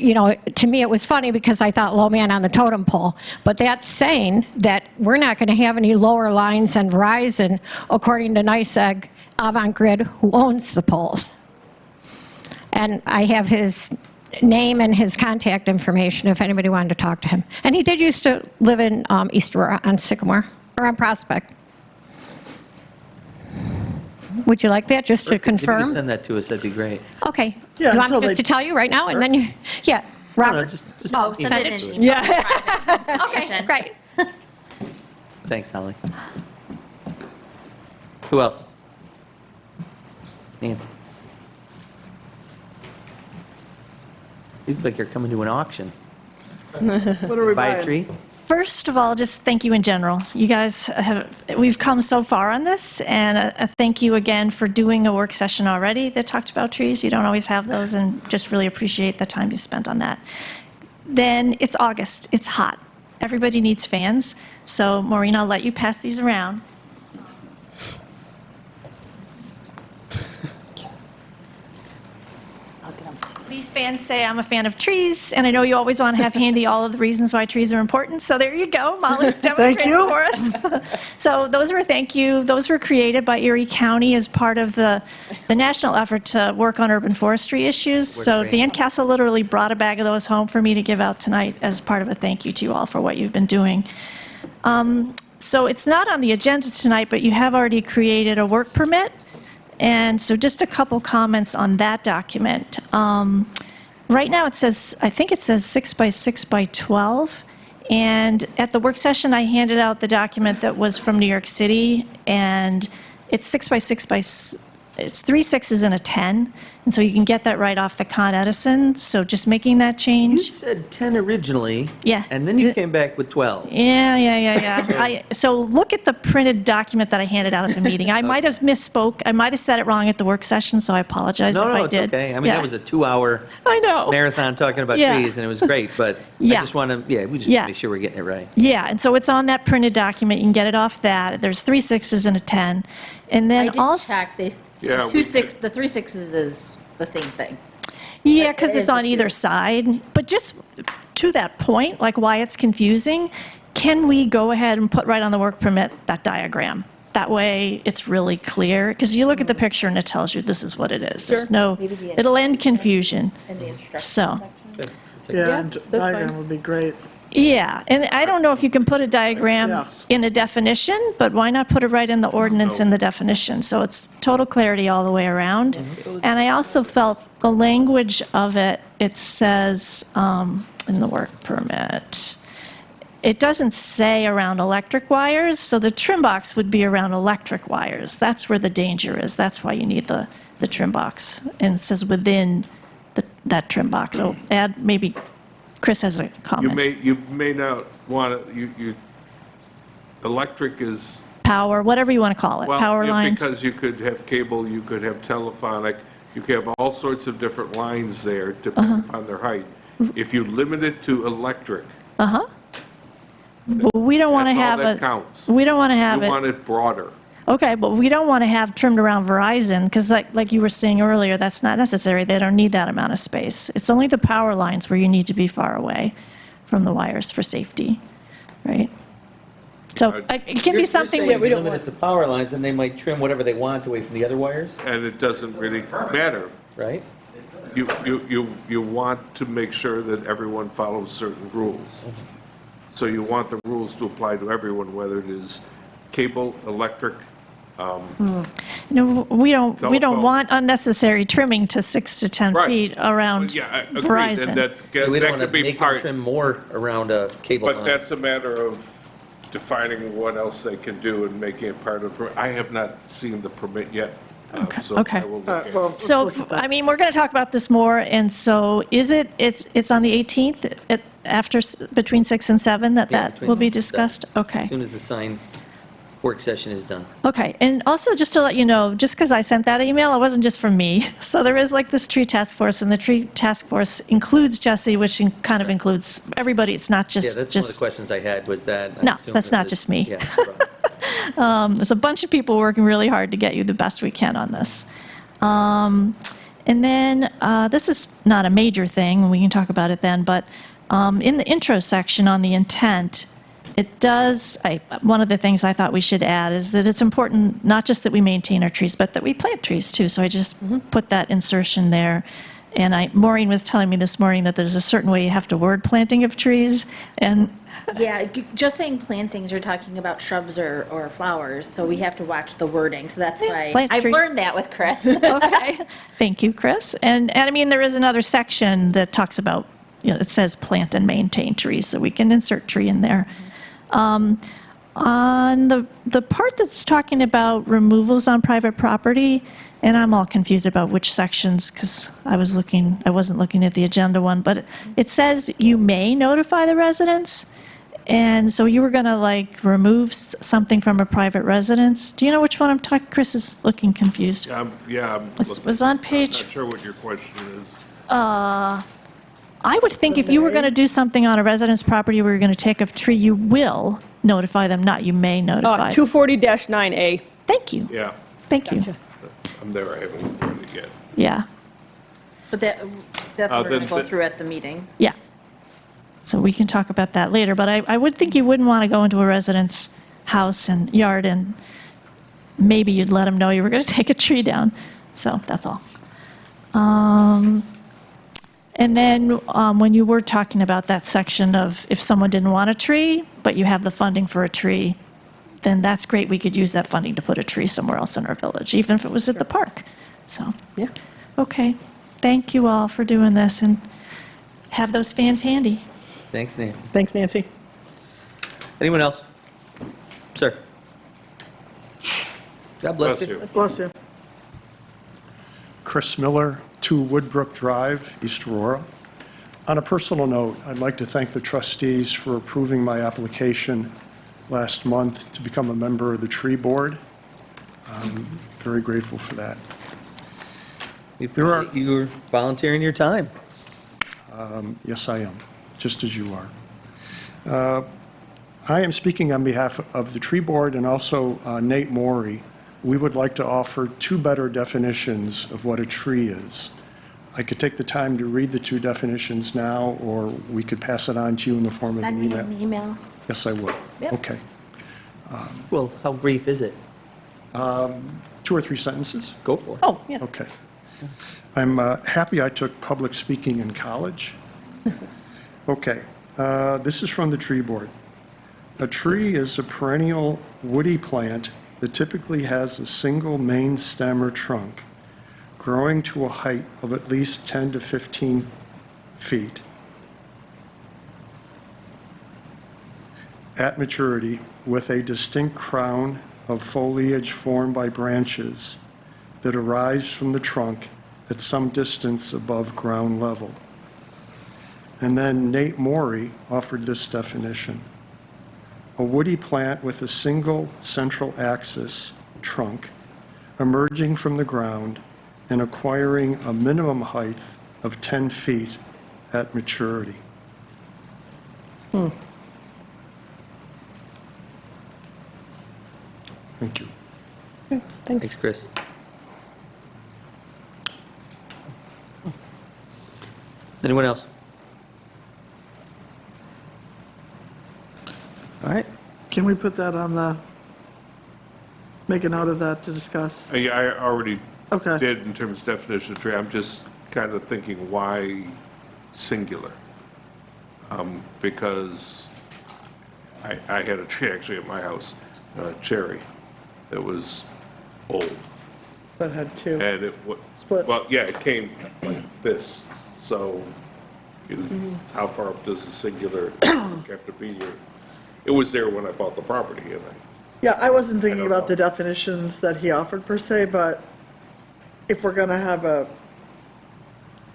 to me it was funny because I thought low man on the totem pole, but that's saying that we're not going to have any lower lines than Verizon, according to NICEAG Avant Grid, who owns the poles. And I have his name and his contact information if anybody wanted to talk to him. And he did used to live in East Aurora on Sycamore, or on Prospect. Would you like that, just to If you confirm? could send that to us, that'd be great. Okay. Yeah, You want me until just they- to tell you right now, and then you, yeah, Robert? just Oh, email send it it to in us. email. Yeah. Okay, great. Thanks, Holly. Who else? Nancy. You look like you're coming to an auction. What are we Buy a buying? tree? First of all, just thank you in general. You guys we've come so far on this, and a thank you again for doing a work session already that talked about trees. You don't always have those, and just really appreciate the time you spent on that. Then it's August, it's hot. Everybody needs fans, so Maureen, I'll let you pass these around. These fans say I'm a fan of trees, and I know you always want to have handy all of the reasons why trees are important, so there you go. Molly's demonstrating you. for us. So those were, thank you, those were created by Erie County as part of the national effort to work on urban forestry issues. So great. Dan Castle literally brought a bag of those home for me to give out tonight as part of a thank you to you all for what you've been doing. So it's not on the agenda tonight, but you have already created a work permit. And so just a couple comments on that document. Right now it says, I think it says 6 by 6 by 12. And at the work session, I handed out the document that was from New York City, and it's 6 by 6 by, it's 3 6s and a 10, and so you can get that right off the Con Edison, so just making that You change. said 10 originally. Yeah. And then you came back with 12. Yeah. So look at the printed document that I handed out at the meeting. I might have misspoke, I might have said it wrong at the work session, so I apologize if No, I no, it's did. okay. I mean, Yeah. that was a 2-hour I know. marathon talking about Yeah. trees, and it was great, but I Yeah. just want to, we just Yeah. make sure we're getting it right. Yeah, and so it's on that printed document, you can get it off that. There's 3 6s and a 10. And I then did also, check, Yeah, the we 3 6s is the same thing. yeah, because It it's is on the either two. side. But just to that point, like why it's confusing, can we go ahead and put right on the work permit that diagram? That way, it's really clear, because you look at the picture and it tells you this is what it is. There's no, Maybe the it'll end confusion. In the instruction So, section. Yeah, that's diagram fine. would be great. yeah, and I don't know if you can put a diagram Yes. in a definition, but why not put it right in the ordinance in the definition? So it's total clarity all the way around. And I also felt the language of it, it says in the work permit, it doesn't say around electric wires, so the trim box would be around electric wires. That's where the danger is. That's why you need the trim box. And it says within that trim box. So add, maybe Chris has a comment. You may not want to, you, electric is, Power, whatever you want to call it, well, power yeah, lines. because you could have cable, you could have telephonic, you could have all sorts of different lines there depending upon their height. If you limit it to electric, Uh-huh. Well, we don't want to that's all have that a, counts. we don't want to have You it, want it broader. okay, but we don't want to have trimmed around Verizon, because like you were saying earlier, that's not necessary. They don't need that amount of space. It's only the power lines where you need to be far away from the wires for safety, right? So it can be something. You're saying we limit it to power lines, and they might trim whatever they want away from the other wires, And it doesn't really matter. right? You want to make sure that everyone follows certain rules. So you want the rules to apply to everyone, whether it is cable, electric, No, we don't Telephone. want unnecessary trimming to 6 to 10 Right. feet around yeah, I agree, and Verizon. that We don't that want to could be make them part, trim more around a cable but line. that's a matter of defining what else they can do and making it part of, I have not seen the permit yet. So okay. I will look at it. Well, So, let's look at that. I mean, we're going to talk about this more, and so it's on the 18th, between 6 and 7, Yeah, that between will be 6 and 7. discussed? Okay. As soon as the sign work session is done. Okay, and also just to let you know, just because I sent that email, it wasn't just from me. So there is like this tree task force, and the tree task force includes Jesse, which kind of includes everybody. It's not Yeah, just, that's one of the questions I had, was that. I No, assume that's that not this- just me. Yeah, right. There's a bunch of people working really hard to get you the best we can on this. And then, this is not a major thing, we can talk about it then, but in the intro section on the intent, it does, one of the things I thought we should add is that it's important, not just that we maintain our trees, but that we plant trees too. So I just put that insertion there. And Maureen was telling me this morning that there's a certain way you have to word planting of trees, and Yeah, just saying plantings, you're talking about shrubs or flowers, so we have to watch the wording, so that's why, plant I've tree. learned that with Chris. Okay, thank you, Chris. And I mean, there is another section that talks about, it says plant and maintain trees, so we can insert tree in there. On the part that's talking about removals on private property, and I'm all confused about which sections, because I wasn't looking at the agenda one, but it says you may notify the residents. And so you were going to remove something from a private residence. Do you know which one I'm talking? Chris is looking confused. I'm It was on not page, sure what your question is. I would think if you were going to do something on a resident's property where you're going to take a tree, you will notify them, not you may notify. 240-9A. Thank you, Yeah, thank you. I'm there, I haven't read it yet. Yeah, But that's what we're going to go then- through at the meeting. yeah. So we can talk about that later, but I would think you wouldn't want to go into a resident's house and yard and maybe you'd let them know you were going to take a tree down. So that's all. And then when you were talking about that section of if someone didn't want a tree, but you have the funding for a tree, then that's great. We could use that funding to put a tree somewhere else in our village, even if it was at the park. So, Yeah. okay. Thank you all for doing this, and have those fans handy. Thanks, Nancy. Thanks, Nancy. Anyone else? Sir? God bless you. Bless you. Chris Miller, 2 Woodbrook Drive, East Aurora. On a personal note, I'd like to thank the trustees for approving my application last month to become a member of the tree board. I'm very grateful for that. We There are- appreciate you volunteering your time. Yes, I am, just as you are. I am speaking on behalf of the tree board and also Nate Morey. We would like to offer 2 better definitions of what a tree is. I could take the time to read the 2 definitions now, or we could pass it on to you in the form of Send an me email. an email. Yes, I would. Yep. Okay. Well, how brief is it? 2 or 3 sentences? Go for it. Oh, yeah. Okay. I'm happy I took public speaking in college. Okay. This is from the tree board. A tree is a perennial woody plant that typically has a single main stem or trunk growing to a height of at least 10 to 15 feet. At maturity, with a distinct crown of foliage formed by branches that arise from the trunk at some distance above ground level. And then Nate Morey offered this definition. A woody plant with a single central axis trunk emerging from the ground and acquiring a minimum height of 10 feet at maturity. Thank you. Thanks, Chris. Anyone else? All right. Can we put that on the, make a note of that to discuss? I already Okay. did in terms of definition of tree. I'm just kind of thinking, why singular? Because I had a tree actually at my house, cherry, that was old. That had 2. And it was, Split. well, yeah, it came like this. So how far up does the singular have to be here? It was there when I bought the property, and Yeah, I wasn't thinking don't about know. the definitions that he offered per se, but if we're gonna have a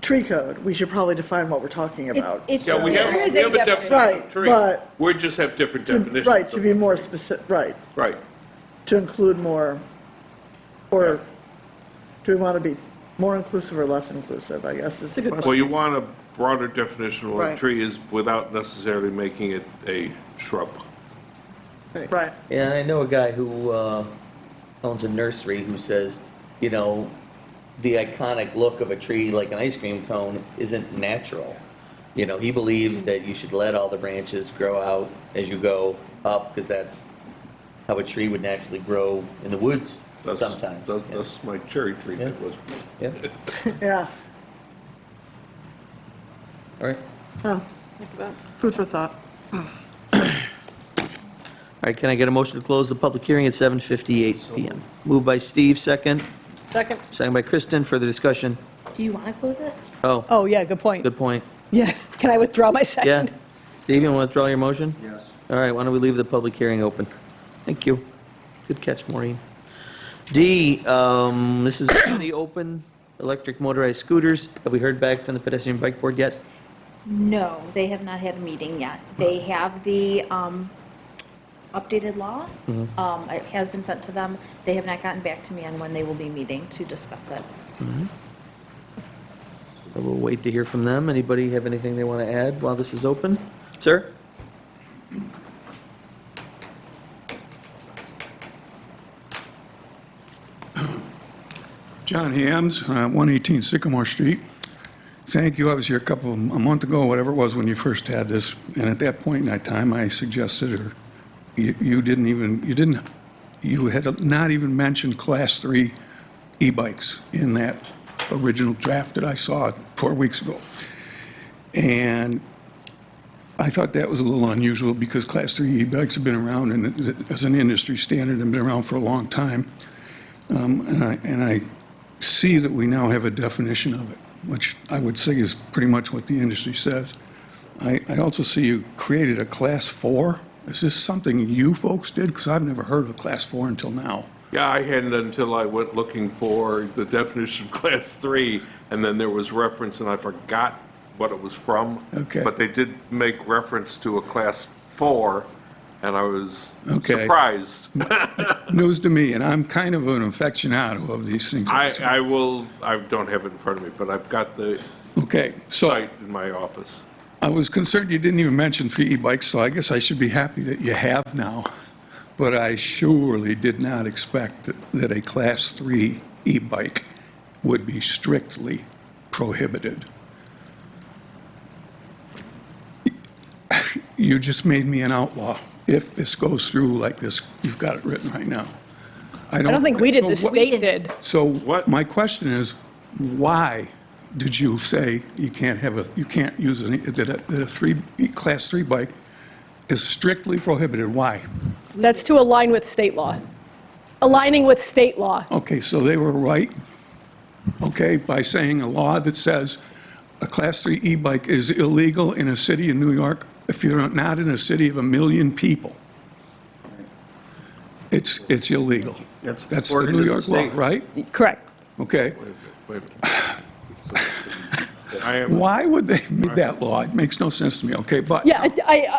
tree code, we should probably define what we're talking about. yeah, we have There is we a have a definition. definition Right, of tree. but- We just have different To- definitions. Right, to of be a more tree. specific, right, Right. to include more, or do we want to be more inclusive or less inclusive, I guess is the Well, question. you want a broader definition of what a Right. tree is without necessarily making it a shrub. Right, Yeah, I know a guy who owns a nursery who says, you know, the iconic look of a tree like an ice cream cone isn't natural. You know, he believes that you should let all the branches grow out as you go up, because that's how a tree would naturally grow in the woods sometimes. That's my cherry tree that was. Yeah, yeah. all right. Oh, food for thought. All right, can I get a motion to close the public hearing at 7:58 PM? Moved by Steve, second. Second. Second by Kristen, further discussion. Do you want to close it? Oh, Oh, yeah, good point. good point. Yeah. Can I withdraw my Yeah. second? Steve, you want to withdraw your motion? Yes. All right, why don't we leave the public hearing open? Thank you. Good catch, Maureen. D, this is any open electric motorized scooters. Have we heard back from the pedestrian bike board yet? No, they have not had a meeting yet. They have the updated law. It has been sent to them. They have not gotten back to me on when they will be meeting to discuss it. So we'll wait to hear from them. Anybody have anything they want to add while this is open? Sir? John Hams, 118 Sycamore Street. Thank you. I was here a month ago, whatever it was, when you first had this. And at that point in that time, I suggested, or you had not even mentioned Class 3 e-bikes in that original draft that I saw 4 weeks ago. And I thought that was a little unusual because Class 3 e-bikes have been around and as an industry standard and been around for a long time. And I see that we now have a definition of it, which I would say is pretty much what the industry says. I also see you created a Class 4. Is this something you folks did? Because I've never heard of a Class 4 until now. Yeah, I hadn't until I went looking for the definition of Class 3, and then there was reference, and I forgot what it was from. Okay. But they did make reference to a Class 4, and I was Okay. surprised. News to me, and I'm kind of an aficionado of these things. I don't have it in front of me, but I've got the Okay, so site in my office. I was concerned you didn't even mention 3 e-bikes, so I guess I should be happy that you have now. But I surely did not expect that a Class 3 e-bike would be strictly prohibited. You just made me an outlaw if this goes through like this. You've got it written right now. I don't think we did, the so what- state did. So my question is, why did you say you can't use that a Class 3 bike is strictly prohibited? Why? That's to align with state law. Aligning with state law. Okay, so they were right, okay, by saying a law that says a Class 3 e-bike is illegal in a city in New York if you're not in a city of 1 million people. It's illegal. That's the according New to the York law, state. right? Correct. Okay. Wait a minute. Why would they make that law? It makes no sense to me, okay, but. Yeah,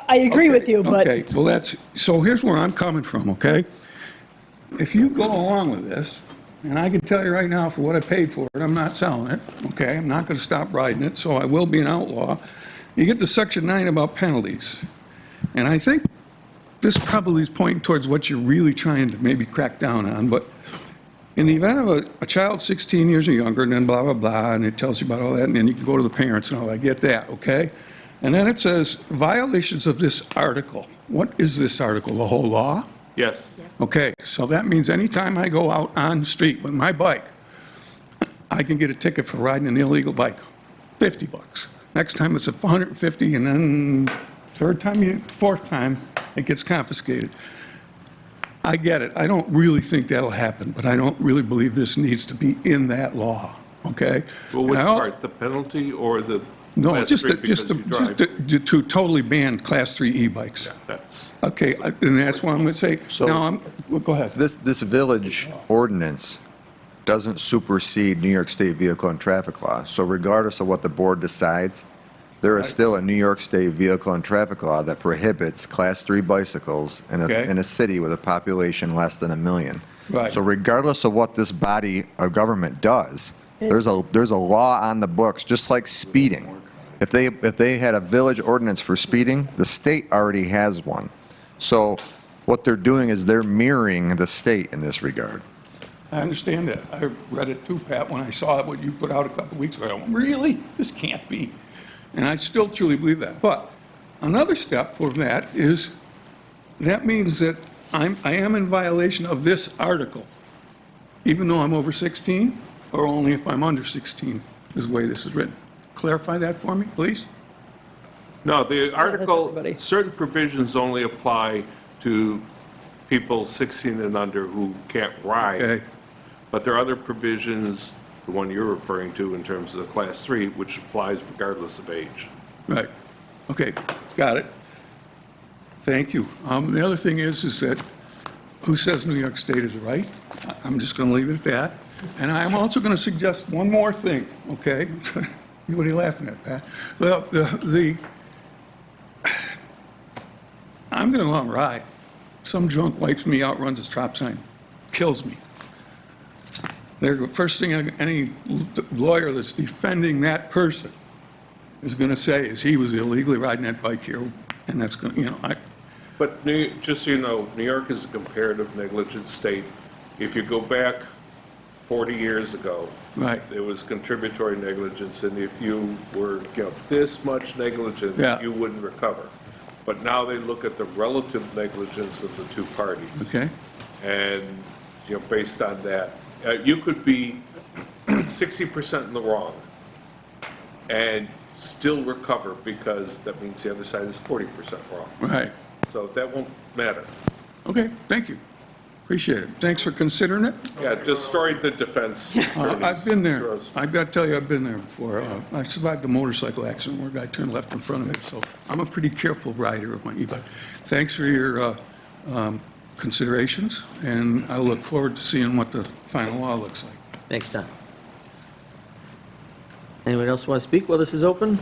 I agree with you, but Okay, well, so here's where I'm coming from, okay? If you go along with this, and I can tell you right now for what I paid for it, I'm not selling it, okay? I'm not going to stop riding it, so I will be an outlaw. You get to Section 9 about penalties, and I think this probably is pointing towards what you're really trying to maybe crack down on, but in the event of a child 16 years or younger, and then blah, blah, blah, and it tells you about all that, and then you can go to the parents and all that, I get that, okay? And then it says violations of this article. What is this article, the whole law? Yes. Okay, so that means anytime I go out on the street with my bike, I can get a ticket for riding an illegal bike, $50. Next time it's $150, and then fourth time, it gets confiscated. I get it. I don't really think that'll happen, but I don't really believe this needs to be in that law, okay? Well, And which I also- part, the penalty or the? No, Class just 3 because you drive? to totally ban Class 3 e-bikes. That's, Okay, and that's what I'm going to say. So- Well, go ahead. This village ordinance doesn't supersede New York State Vehicle and Traffic Law. So regardless of what the board decides, there is still a New York State Vehicle and Traffic Law that prohibits Class 3 bicycles Okay. in a city with a population less than 1 million. Right. So regardless of what this body of government does, there's a law on the books, just like speeding. If they had a village ordinance for speeding, the state already has one. So what they're doing is they're mirroring the state in this regard. I understand that. I read it too, Pat, when I saw what you put out a couple weeks ago. I went, really? This can't be. And I still truly believe that. But another step for that is, that means that I am in violation of this article, even though I'm over 16, or only if I'm under 16, is the way this is written. Clarify that for me, please? no, the article, everybody. certain provisions only apply to people 16 and under who can't ride. Okay. But there are other provisions, the one you're referring to in terms of the Class 3, which applies regardless of age. Right. Okay, got it. Thank you. The other thing is that who says New York State is right? I'm just going to leave it at that. And I'm also going to suggest one more thing, okay? What are you laughing at, Pat? I'm going to go on a ride. Some drunk wipes me out, runs his stop sign, kills me. The first thing any lawyer that's defending that person is going to say is he was illegally riding that bike here, and that's going to, But just so you know, New York is a comparative negligence state. If you go back 40 years ago, Right. there was contributory negligence, and if you were, this much negligence, Yeah. you wouldn't recover. But now they look at the relative negligence of the two parties. okay? And, based on that, you could be 60% in the wrong and still recover, because that means the other side is 40% wrong. Right. So that won't matter. Okay, thank you. Appreciate it. Thanks for considering it. Yeah, destroyed the defense. I've been there. I've got to tell you, I've been there before. I survived a motorcycle accident where a guy turned left in front of me, so I'm a pretty careful rider of my e-bike. Thanks for your considerations, and I look forward to seeing what the final law looks like. Thanks, Don. Anyone else want to speak while this is open?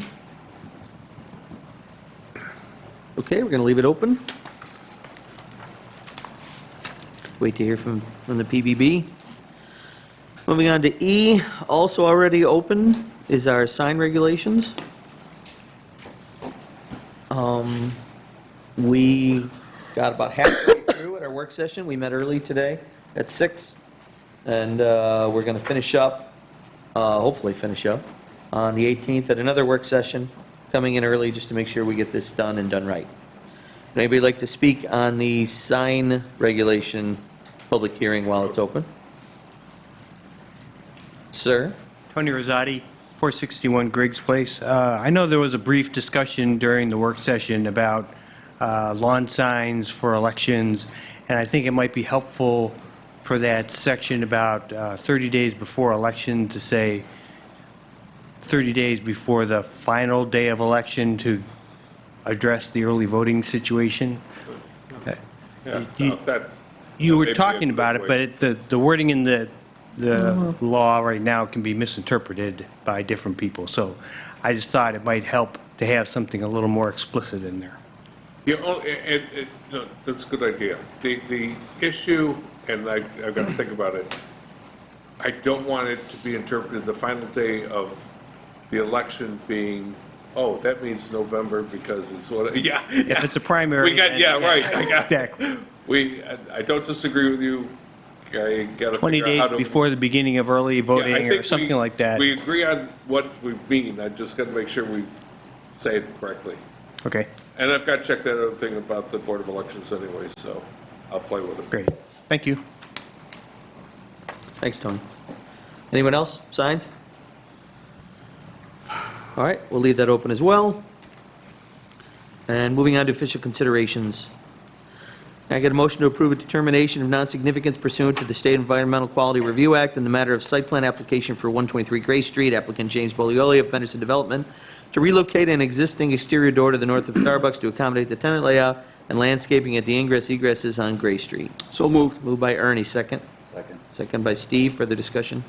Okay, we're going to leave it open. Wait to hear from the PBB. Moving on to E, also already open, is our sign regulations. We got about halfway through at our work session. We met early today at 6, and we're going to finish up, hopefully finish up, on the 18th at another work session, coming in early just to make sure we get this done and done right. Would anybody like to speak on the sign regulation public hearing while it's open? Sir? Tony Rosati, 461 Griggs Place. I know there was a brief discussion during the work session about lawn signs for elections, and I think it might be helpful for that section about 30 days before election to say 30 days before the final day of election to address the early voting situation. Yeah, You were maybe talking a about good it, but the wording in the law right now can be misinterpreted by different people. So I just thought it might help to have something a little more explicit in there. No, that's a good idea. The issue, and I've got to think about it, I don't want it to be interpreted the final day of the election being, oh, that means November because it's what, yeah. If it's a primary. We got, then- yeah, right. I got Exactly. I don't disagree with you. I got to 20 figure out how days to. before the beginning of early Yeah, I voting think or something like that. We agree on what we mean. I just got to make sure we say it correctly. Okay, And I've got to check that other thing about the Board of Elections anyway, so I'll play with it. great. Thank you. Thanks, Tony. Anyone else? Signs? All right, we'll leave that open as well. And moving on to official considerations. I get a motion to approve a determination of non-significance pursuant to the State Environmental Quality Review Act in the matter of site plan application for 123 Gray Street, applicant James Bolioli of Benderson Development, to relocate an existing exterior door to the north of Starbucks to accommodate the tenant layout and landscaping at the egresses on Gray Street. So moved. Moved by Ernie, second. Second. Second by Steve. Further discussion?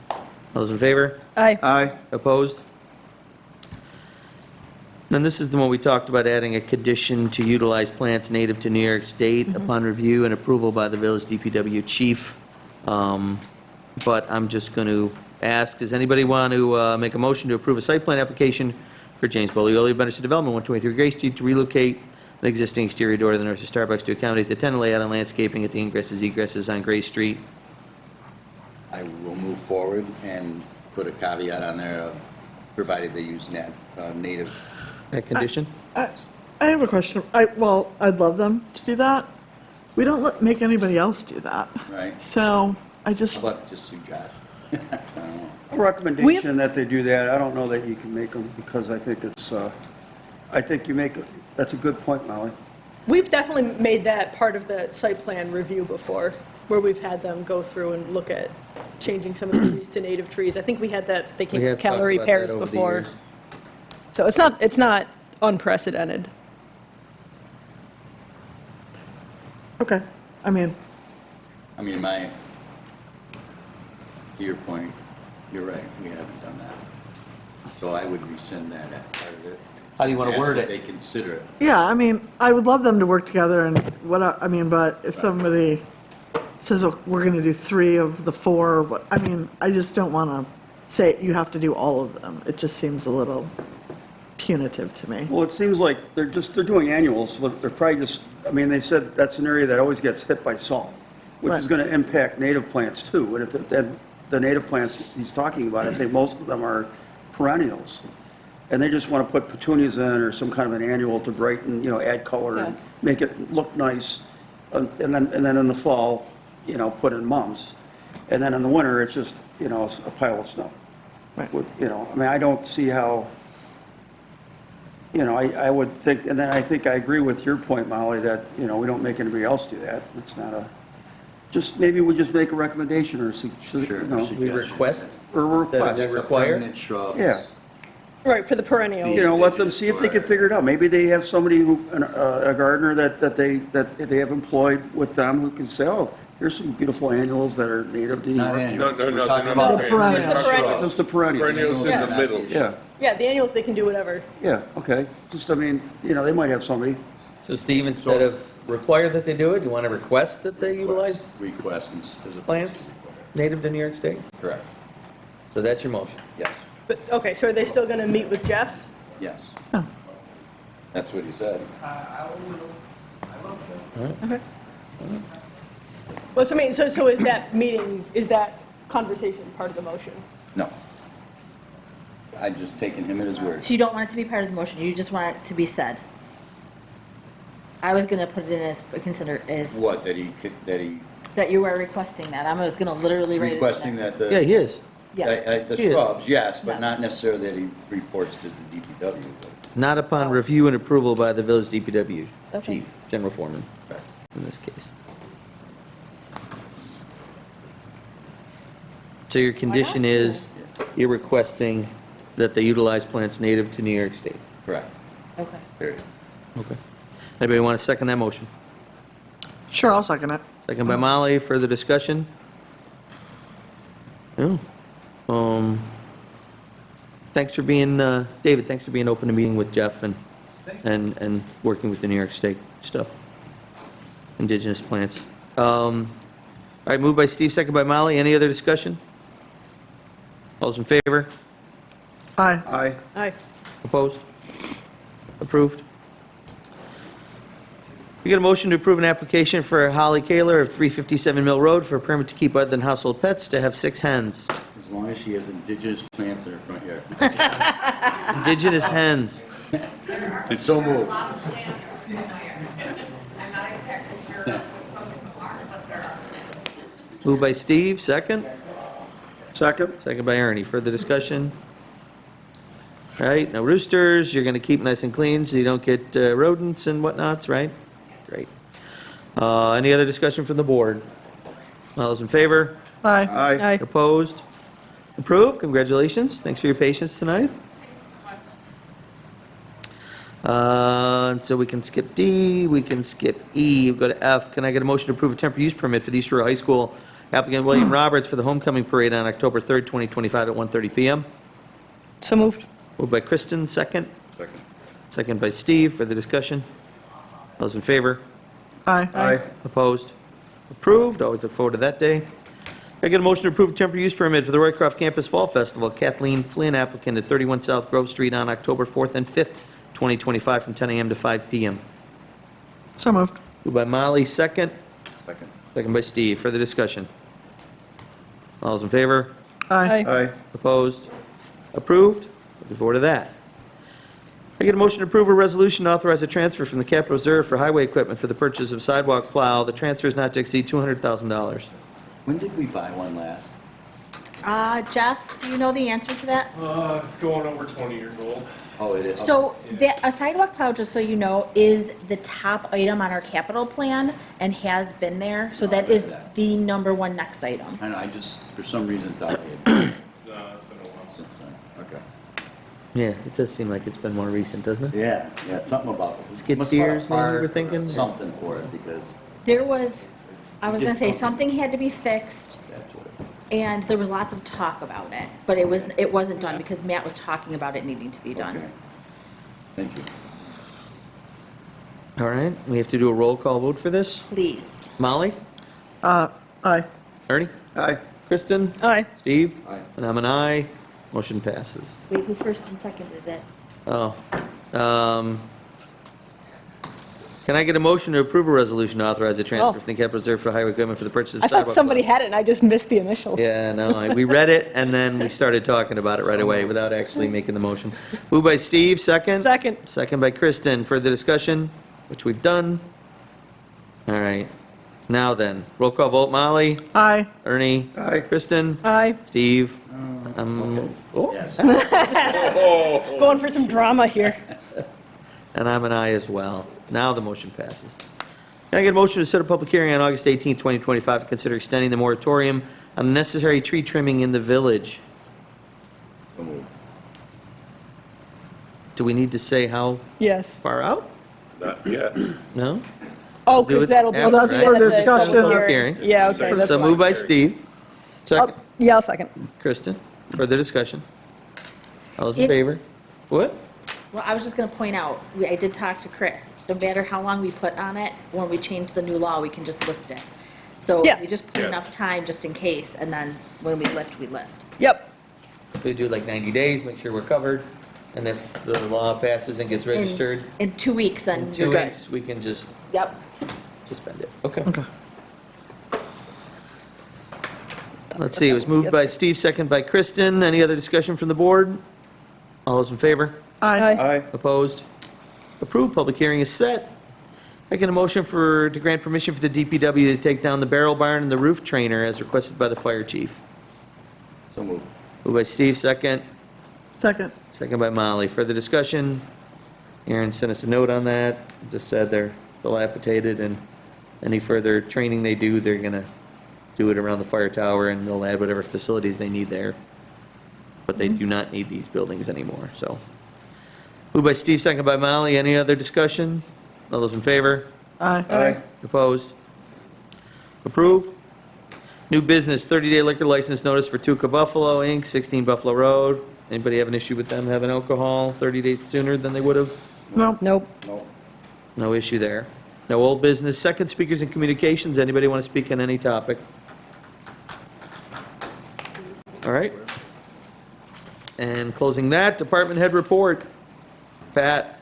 All those in favor? Aye. Aye. Opposed? Then this is the one we talked about, adding a condition to utilize plants native to New York State upon review and approval by the village DPW chief. But I'm just going to ask, does anybody want to make a motion to approve a site plan application for James Bolioli of Benderson Development, 123 Gray Street, to relocate an existing exterior door to the north of Starbucks to accommodate the tenant layout and landscaping at the egresses on Gray Street? I will move forward and put a caveat on there, provided they use native. That condition? I have a question. Well, I'd love them to do that. We don't make anybody else do that. Right. So I just, How about just suggest? I don't know. A recommendation that they do that. I don't know that you can make them because I think it's, I think you make, that's a good point, Molly. We've definitely made that part of the site plan review before, where we've had them go through and look at changing some of the trees to native trees. I think we had that, they came We with have talked calorie about that pairs over the before. years. So it's not unprecedented. okay. I mean, I mean, to your point, you're right, we haven't done that. So I would rescind that as part of it. How do you want to Ask word that it? they consider it. yeah, I mean, I would love them to work together and I mean, but if somebody says, oh, we're going to do 3 of the 4, I mean, I just don't want to say you have to do all of them. It just seems a little punitive to me. Well, it seems like they're doing annuals, so they're probably just, I mean, they said that's an area that always gets hit by salt, which is Right. going to impact native plants too. And if the native plants he's talking about, I think most of them are perennials. And they just want to put petunias in or some kind of an annual to brighten, add color and make it look nice. And then in the fall, put in mums. And then in the winter, it's just, a pile of snow. Right. With, I mean, I don't see how, I would think, and then I think I agree with your point, Molly, that, we don't make anybody else do that. It's not maybe we just make a recommendation or, Sure. We request Or instead of request. require? Permanent shrubs. Yeah. Right, for the perennials. You know, let them see if they can figure it out. Maybe they have somebody who, a gardener that they have employed with them who can say, oh, here's some beautiful annuals that are native to New Not York. annuals. No, We're talking no, about no, the perennials. Just the perennials. Just the perennials. Perennials in the middle. Yeah, Yeah, the annuals, they can do whatever. yeah, okay. Just, I mean, you know, they might have somebody. So Steve, instead of require that they do it, you want to request that they utilize Request as a. plants native to New York State? Correct. So that's your motion. Yes, But, okay, so are they still going to meet with Jeff? yes. That's what he said. Okay. Well, so I mean, so is that meeting, is that conversation part of the motion? No. I just taken him at his word. So you don't want it to be part of the motion, you just want it to be said? I was gonna put it in as, consider, as, What, that he that you were requesting that, I was gonna literally write it in there. requesting that the. Yeah, he is. Yeah. The He is. shrubs, yes, but Yeah. not necessarily that he reports to the DPW. but- Not upon review and approval by the village DPW Okay. chief, general foreman, Right. in this case. So your condition is, you're requesting that they utilize plants native to New York State. Correct, Okay. period. Okay. Anybody want to second that motion? Sure, I'll second it. Second by Molly, further discussion? No. Thanks for being, David, thanks for being open to meeting with Jeff and working with the New York State stuff. Indigenous plants. All right, moved by Steve, second by Molly. Any other discussion? All those in favor? Aye. Aye. Aye. Opposed? Approved. We get a motion to approve an application for Holly Kaler of 357 Mill Road for a permit to keep other than household pets to have 6 hens. As long as she has indigenous plants in her front yard. Indigenous hens. It's so moved. Moved by Steve, second. Second? Second by Ernie. Further discussion? All right, no roosters. You're going to keep nice and clean so you don't get rodents and whatnots, right? Great. Any other discussion from the board? All those in favor? Aye. Aye. Aye. Opposed? Approved. Congratulations. Thanks for your patience tonight. And so we can skip D, we can skip E, we'll go to F. Can I get a motion to approve a temporary use permit for the East Shore High School applicant William Roberts for the homecoming parade on October 3rd, 2025 at 1:30 PM? So moved. Moved by Kristen, second. Second. Second by Steve. For the discussion? Those in favor? Aye. Aye. Opposed? Approved. Always look forward to that day. Can I get a motion to approve a temporary use permit for the Roycroft Campus Fall Festival? Kathleen Flynn, applicant at 31 South Grove Street on October 4th and 5th, 2025, from 10 a.m. to 5 p.m. So moved. Moved by Molly, second. Second. Second by Steve. Further discussion? All those in favor? Aye. Aye. Opposed? Approved? Looking forward to that. I get a motion to approve a resolution to authorize a transfer from the capital reserve for highway equipment for the purchase of sidewalk plow. The transfer is not to exceed $200,000. When did we buy one last? Jeff, do you know the answer to that? It's going over 20 years old. Oh, it is. So a sidewalk plow, just so you know, is the top item on our capital plan and has been there. So that is the number one next item. I know, I just, for some reason, thought we had. No, it's been a while. Since then. Okay. Yeah, it does seem like it's been more recent, doesn't it? Yeah, yeah, something about it. Skid Must have bought a steers, maybe part we're or thinking? Something for it, because There was, I was did gonna say, something. something had to be fixed, that's what it. and there was lots of talk about it, but it wasn't done because Matt was talking about it needing to be done. Okay. Thank you. All right, we have to do a roll call vote for this. Please. Molly? Aye. Ernie? Aye. Kristen? Aye. Steve? Aye. And I'm an aye. Motion passes. Wait, who first and seconded it? Oh. Can I get a motion to approve a resolution to authorize a transfer Oh. from the capital reserve for highway equipment for the purchase of I sidewalk? thought somebody had it and I just missed the initials. Yeah, no, we read it and then we started talking about it right away without actually making the motion. Moved by Steve, second. Second. Second by Kristen. Further discussion, which we've done. All right. Now then, roll call vote. Molly? Aye. Ernie? Aye. Kristen? Aye. Steve? Yes. Going for some drama here. And I'm an aye as well. Now the motion passes. Can I get a motion to set a public hearing on August 18, 2025 to consider extending the moratorium on necessary tree trimming in the village? So moved. do we need to say how Yes. far out? Not yet. No? Oh, Do because it that'll be. after, Well, that's for right? discussion. Public hearing. Yeah, okay, that's So fine. moved by Steve. Second, Yeah, I'll second. Kristen. Further discussion? All those in If- favor? What? Well, I was just gonna point out, I did talk to Chris, no matter how long we put on it, when we change the new law, we can just lift it. So Yeah. we just put Yeah. enough time just in case, and then when we lift, we lift. Yep. So we do like 90 days, make sure we're covered, and if the law passes and gets registered, In 2 weeks, then in you're 2 good. weeks, we can just Yep. suspend it. Okay. Let's see, it was moved by Steve, second by Kristen. Any other discussion from the board? All those in favor? Aye. Opposed? Approved. Public hearing is set. Making a motion to grant permission for the DPW to take down the barrel barn and the roof trainer as requested by the fire chief. So moved. Moved by Steve, second. Second. Second by Molly. Further discussion? Aaron sent us a note on that, just said they're dilapidated, and any further training they do, they're gonna do it around the fire tower, and they'll add whatever facilities they need there. But they do not need these buildings anymore, so. Moved by Steve, second by Molly. Any other discussion? All those in favor? Aye. Opposed? Approved. New business, 30-day liquor license notice for Tuca Buffalo, Inc., 16 Buffalo Road. Anybody have an issue with them having alcohol 30 days sooner than they would have? No. Nope. No. No issue there. No old business. Second, speakers and communications. Anybody want to speak on any topic? All right. And closing that, department head report. Pat?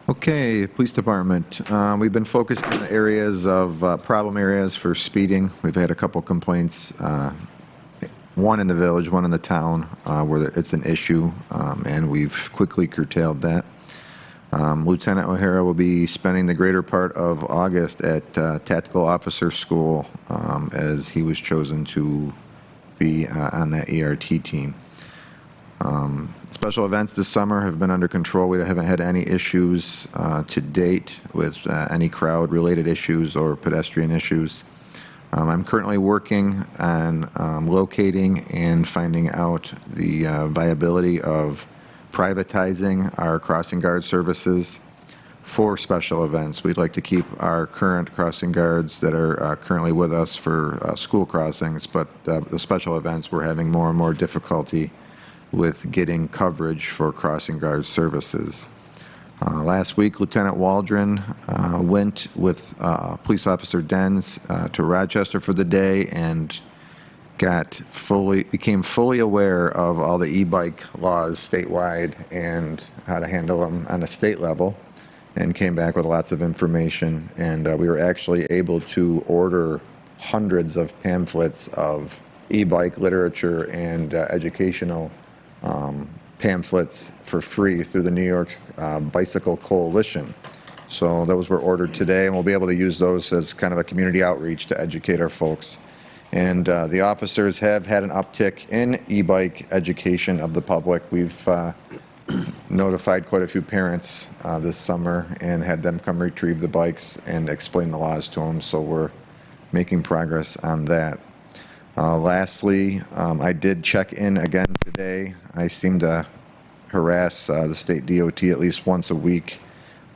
Okay, police department. We've been focused on the areas of, problem areas for speeding. We've had a couple complaints, one in the village, one in the town, where it's an issue, and we've quickly curtailed that. Lieutenant O'Hara will be spending the greater part of August at Tactical Officer School, as he was chosen to be on that ERT team. Special events this summer have been under control. We haven't had any issues to date with any crowd-related issues or pedestrian issues. I'm currently working on locating and finding out the viability of privatizing our crossing guard services for special events. We'd like to keep our current crossing guards that are currently with us for school crossings, but the special events, we're having more and more difficulty with getting coverage for crossing guard services. Last week, Lieutenant Waldron went with Police Officer Dens to Rochester for the day and became fully aware of all the e-bike laws statewide and how to handle them on a state level, and came back with lots of information. And we were actually able to order hundreds of pamphlets of e-bike literature and educational pamphlets for free through the New York Bicycle Coalition. So those were ordered today, and we'll be able to use those as kind of a community outreach to educate our folks. And the officers have had an uptick in e-bike education of the public. We've notified quite a few parents this summer and had them come retrieve the bikes and explain the laws to them, so we're making progress on that. Lastly, I did check in again today. I seem to harass the state DOT at least once a week,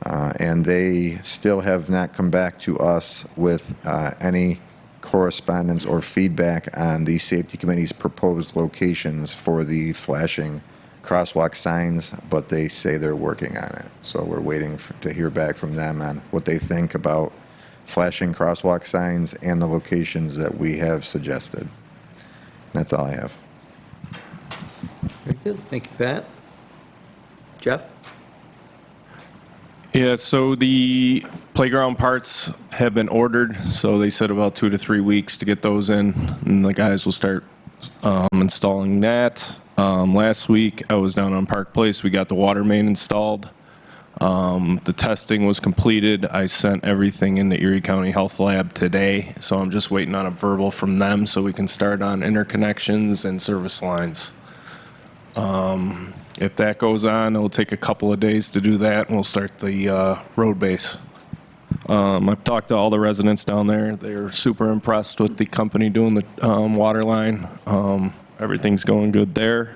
and they still have not come back to us with any correspondence or feedback on the safety committee's proposed locations for the flashing crosswalk signs, but they say they're working on it. So we're waiting to hear back from them on what they think about flashing crosswalk signs and the locations that we have suggested. That's all I have. Very good. Thank you, Pat. Jeff? Yeah, so the playground parts have been ordered, so they said about 2 to 3 weeks to get those in, and the guys will start installing that. Last week, I was down on Park Place. We got the water main installed. The testing was completed. I sent everything in the Erie County Health Lab today, so I'm just waiting on a verbal from them so we can start on interconnections and service lines. If that goes on, it'll take a couple of days to do that, and we'll start the road base. I've talked to all the residents down there. They're super impressed with the company doing the water line. Everything's going good there.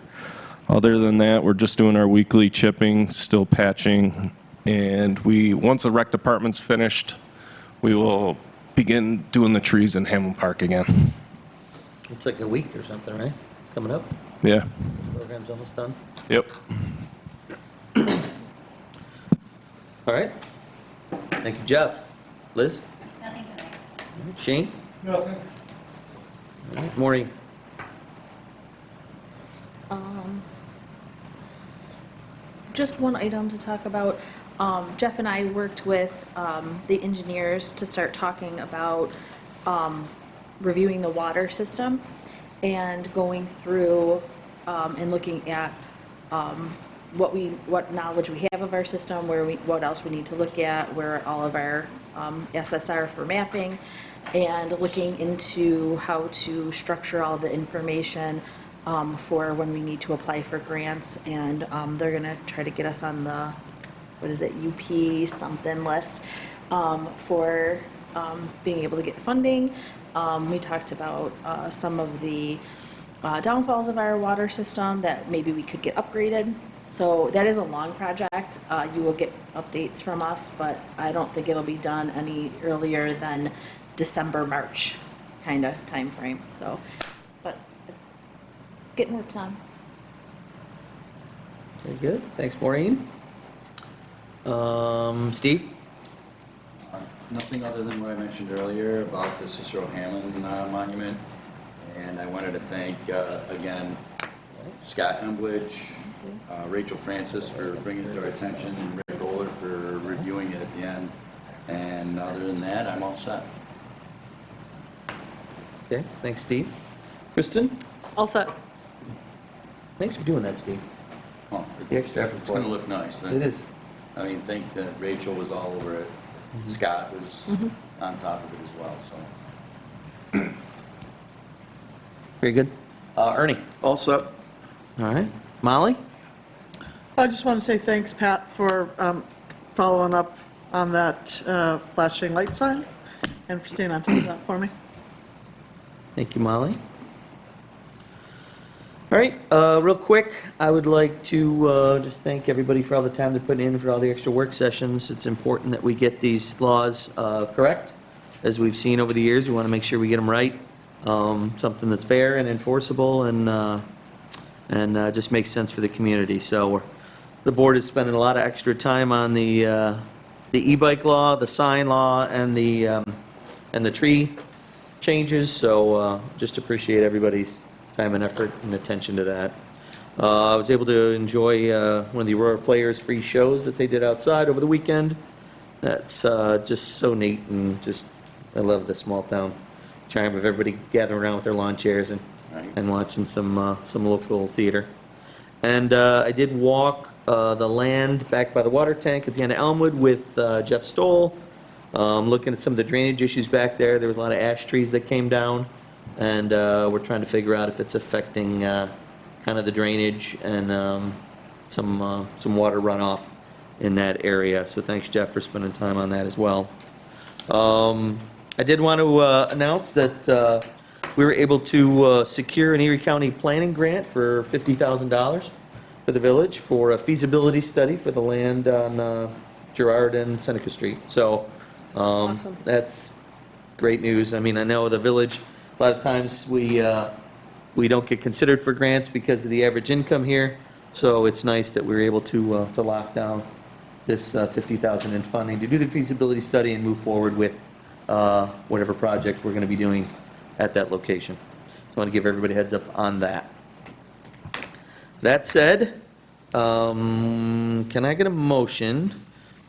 Other than that, we're just doing our weekly chipping, still patching, and once the rec department's finished, we will begin doing the trees in Hamlin Park again. It's like a week or something, right? It's coming up. Yeah. Program's almost done. Yep. All right. Thank you, Jeff. Liz? Nothing tonight. All right. Shane? Nothing. All right. Maureen? Just one item to talk about. Jeff and I worked with the engineers to start talking about reviewing the water system and going through and looking at what knowledge we have of our system, what else we need to look at, where all of our assets are for mapping, and looking into how to structure all the information for when we need to apply for grants. And they're going to try to get us on the, UP something list for being able to get funding. We talked about some of the downfalls of our water system that maybe we could get upgraded. So that is a long project. You will get updates from us, but I don't think it'll be done any earlier than December, March kind of timeframe. So, but getting work done. Very good. Thanks, Maureen. Steve? Nothing other than what I mentioned earlier about the Cicero Hamlin monument. And I wanted to thank, again, Scott Embledge, Rachel Francis for bringing it to our attention, and Rick Oler for reviewing it at the end. And other than that, I'm all set. Okay, thanks, Steve. Kristen? All set. Thanks for doing that, Steve. Well, The extra effort it's for going to it. look nice. It is. I mean, think that Rachel was all over it. Scott was on top of it as well, so. Very good. Ernie? All set. All right. Molly? I just want to say thanks, Pat, for following up on that flashing light sign and for staying on top of that for me. Thank you, Molly. All right, real quick, I would like to just thank everybody for all the time they're putting in, for all the extra work sessions. It's important that we get these laws correct. As we've seen over the years, we want to make sure we get them right. Something that's fair and enforceable and just makes sense for the community. So the board is spending a lot of extra time on the e-bike law, the sign law, and the tree changes. So just appreciate everybody's time and effort and attention to that. I was able to enjoy one of the Aurora Players free shows that they did outside over the weekend. That's just so neat, and just I love the small town charm of everybody gathering around with their lawn chairs and watching some local theater. And I did walk the land back by the water tank at the end of Elmwood with Jeff Stoll, looking at some of the drainage issues back there. There was a lot of ash trees that came down, and we're trying to figure out if it's affecting kind of the drainage and some water runoff in that area. So thanks, Jeff, for spending time on that as well. I did want to announce that we were able to secure an Erie County planning grant for $50,000 for the village for a feasibility study for the land on Girard and Seneca Street. So Awesome. That's great news. I mean, I know the village, a lot of times we don't get considered for grants because of the average income here. So it's nice that we were able to lock down this $50,000 in funding to do the feasibility study and move forward with whatever project we're going to be doing at that location. So I want to give everybody a heads up on that. That said, can I get a motion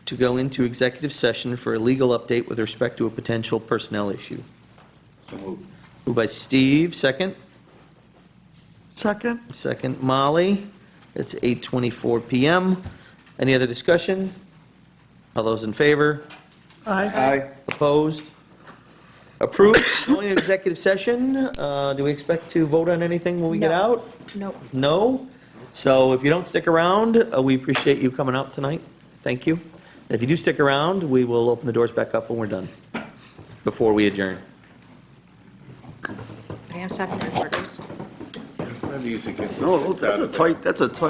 to go into executive session for a legal update with respect to a potential personnel issue? So moved. Moved by Steve, second. Second? Second, Molly. It's 8:24 PM. Any other discussion? All those in favor? Aye. Opposed? Approved. Going into executive session. Do we expect to vote on anything when we get out? No. No? So if you don't stick around, we appreciate you coming out tonight. Thank you. And if you do stick around, we will open the doors back up when we're done, before we adjourn. I am stopping the recorders. Not easy to get. No, that's a tight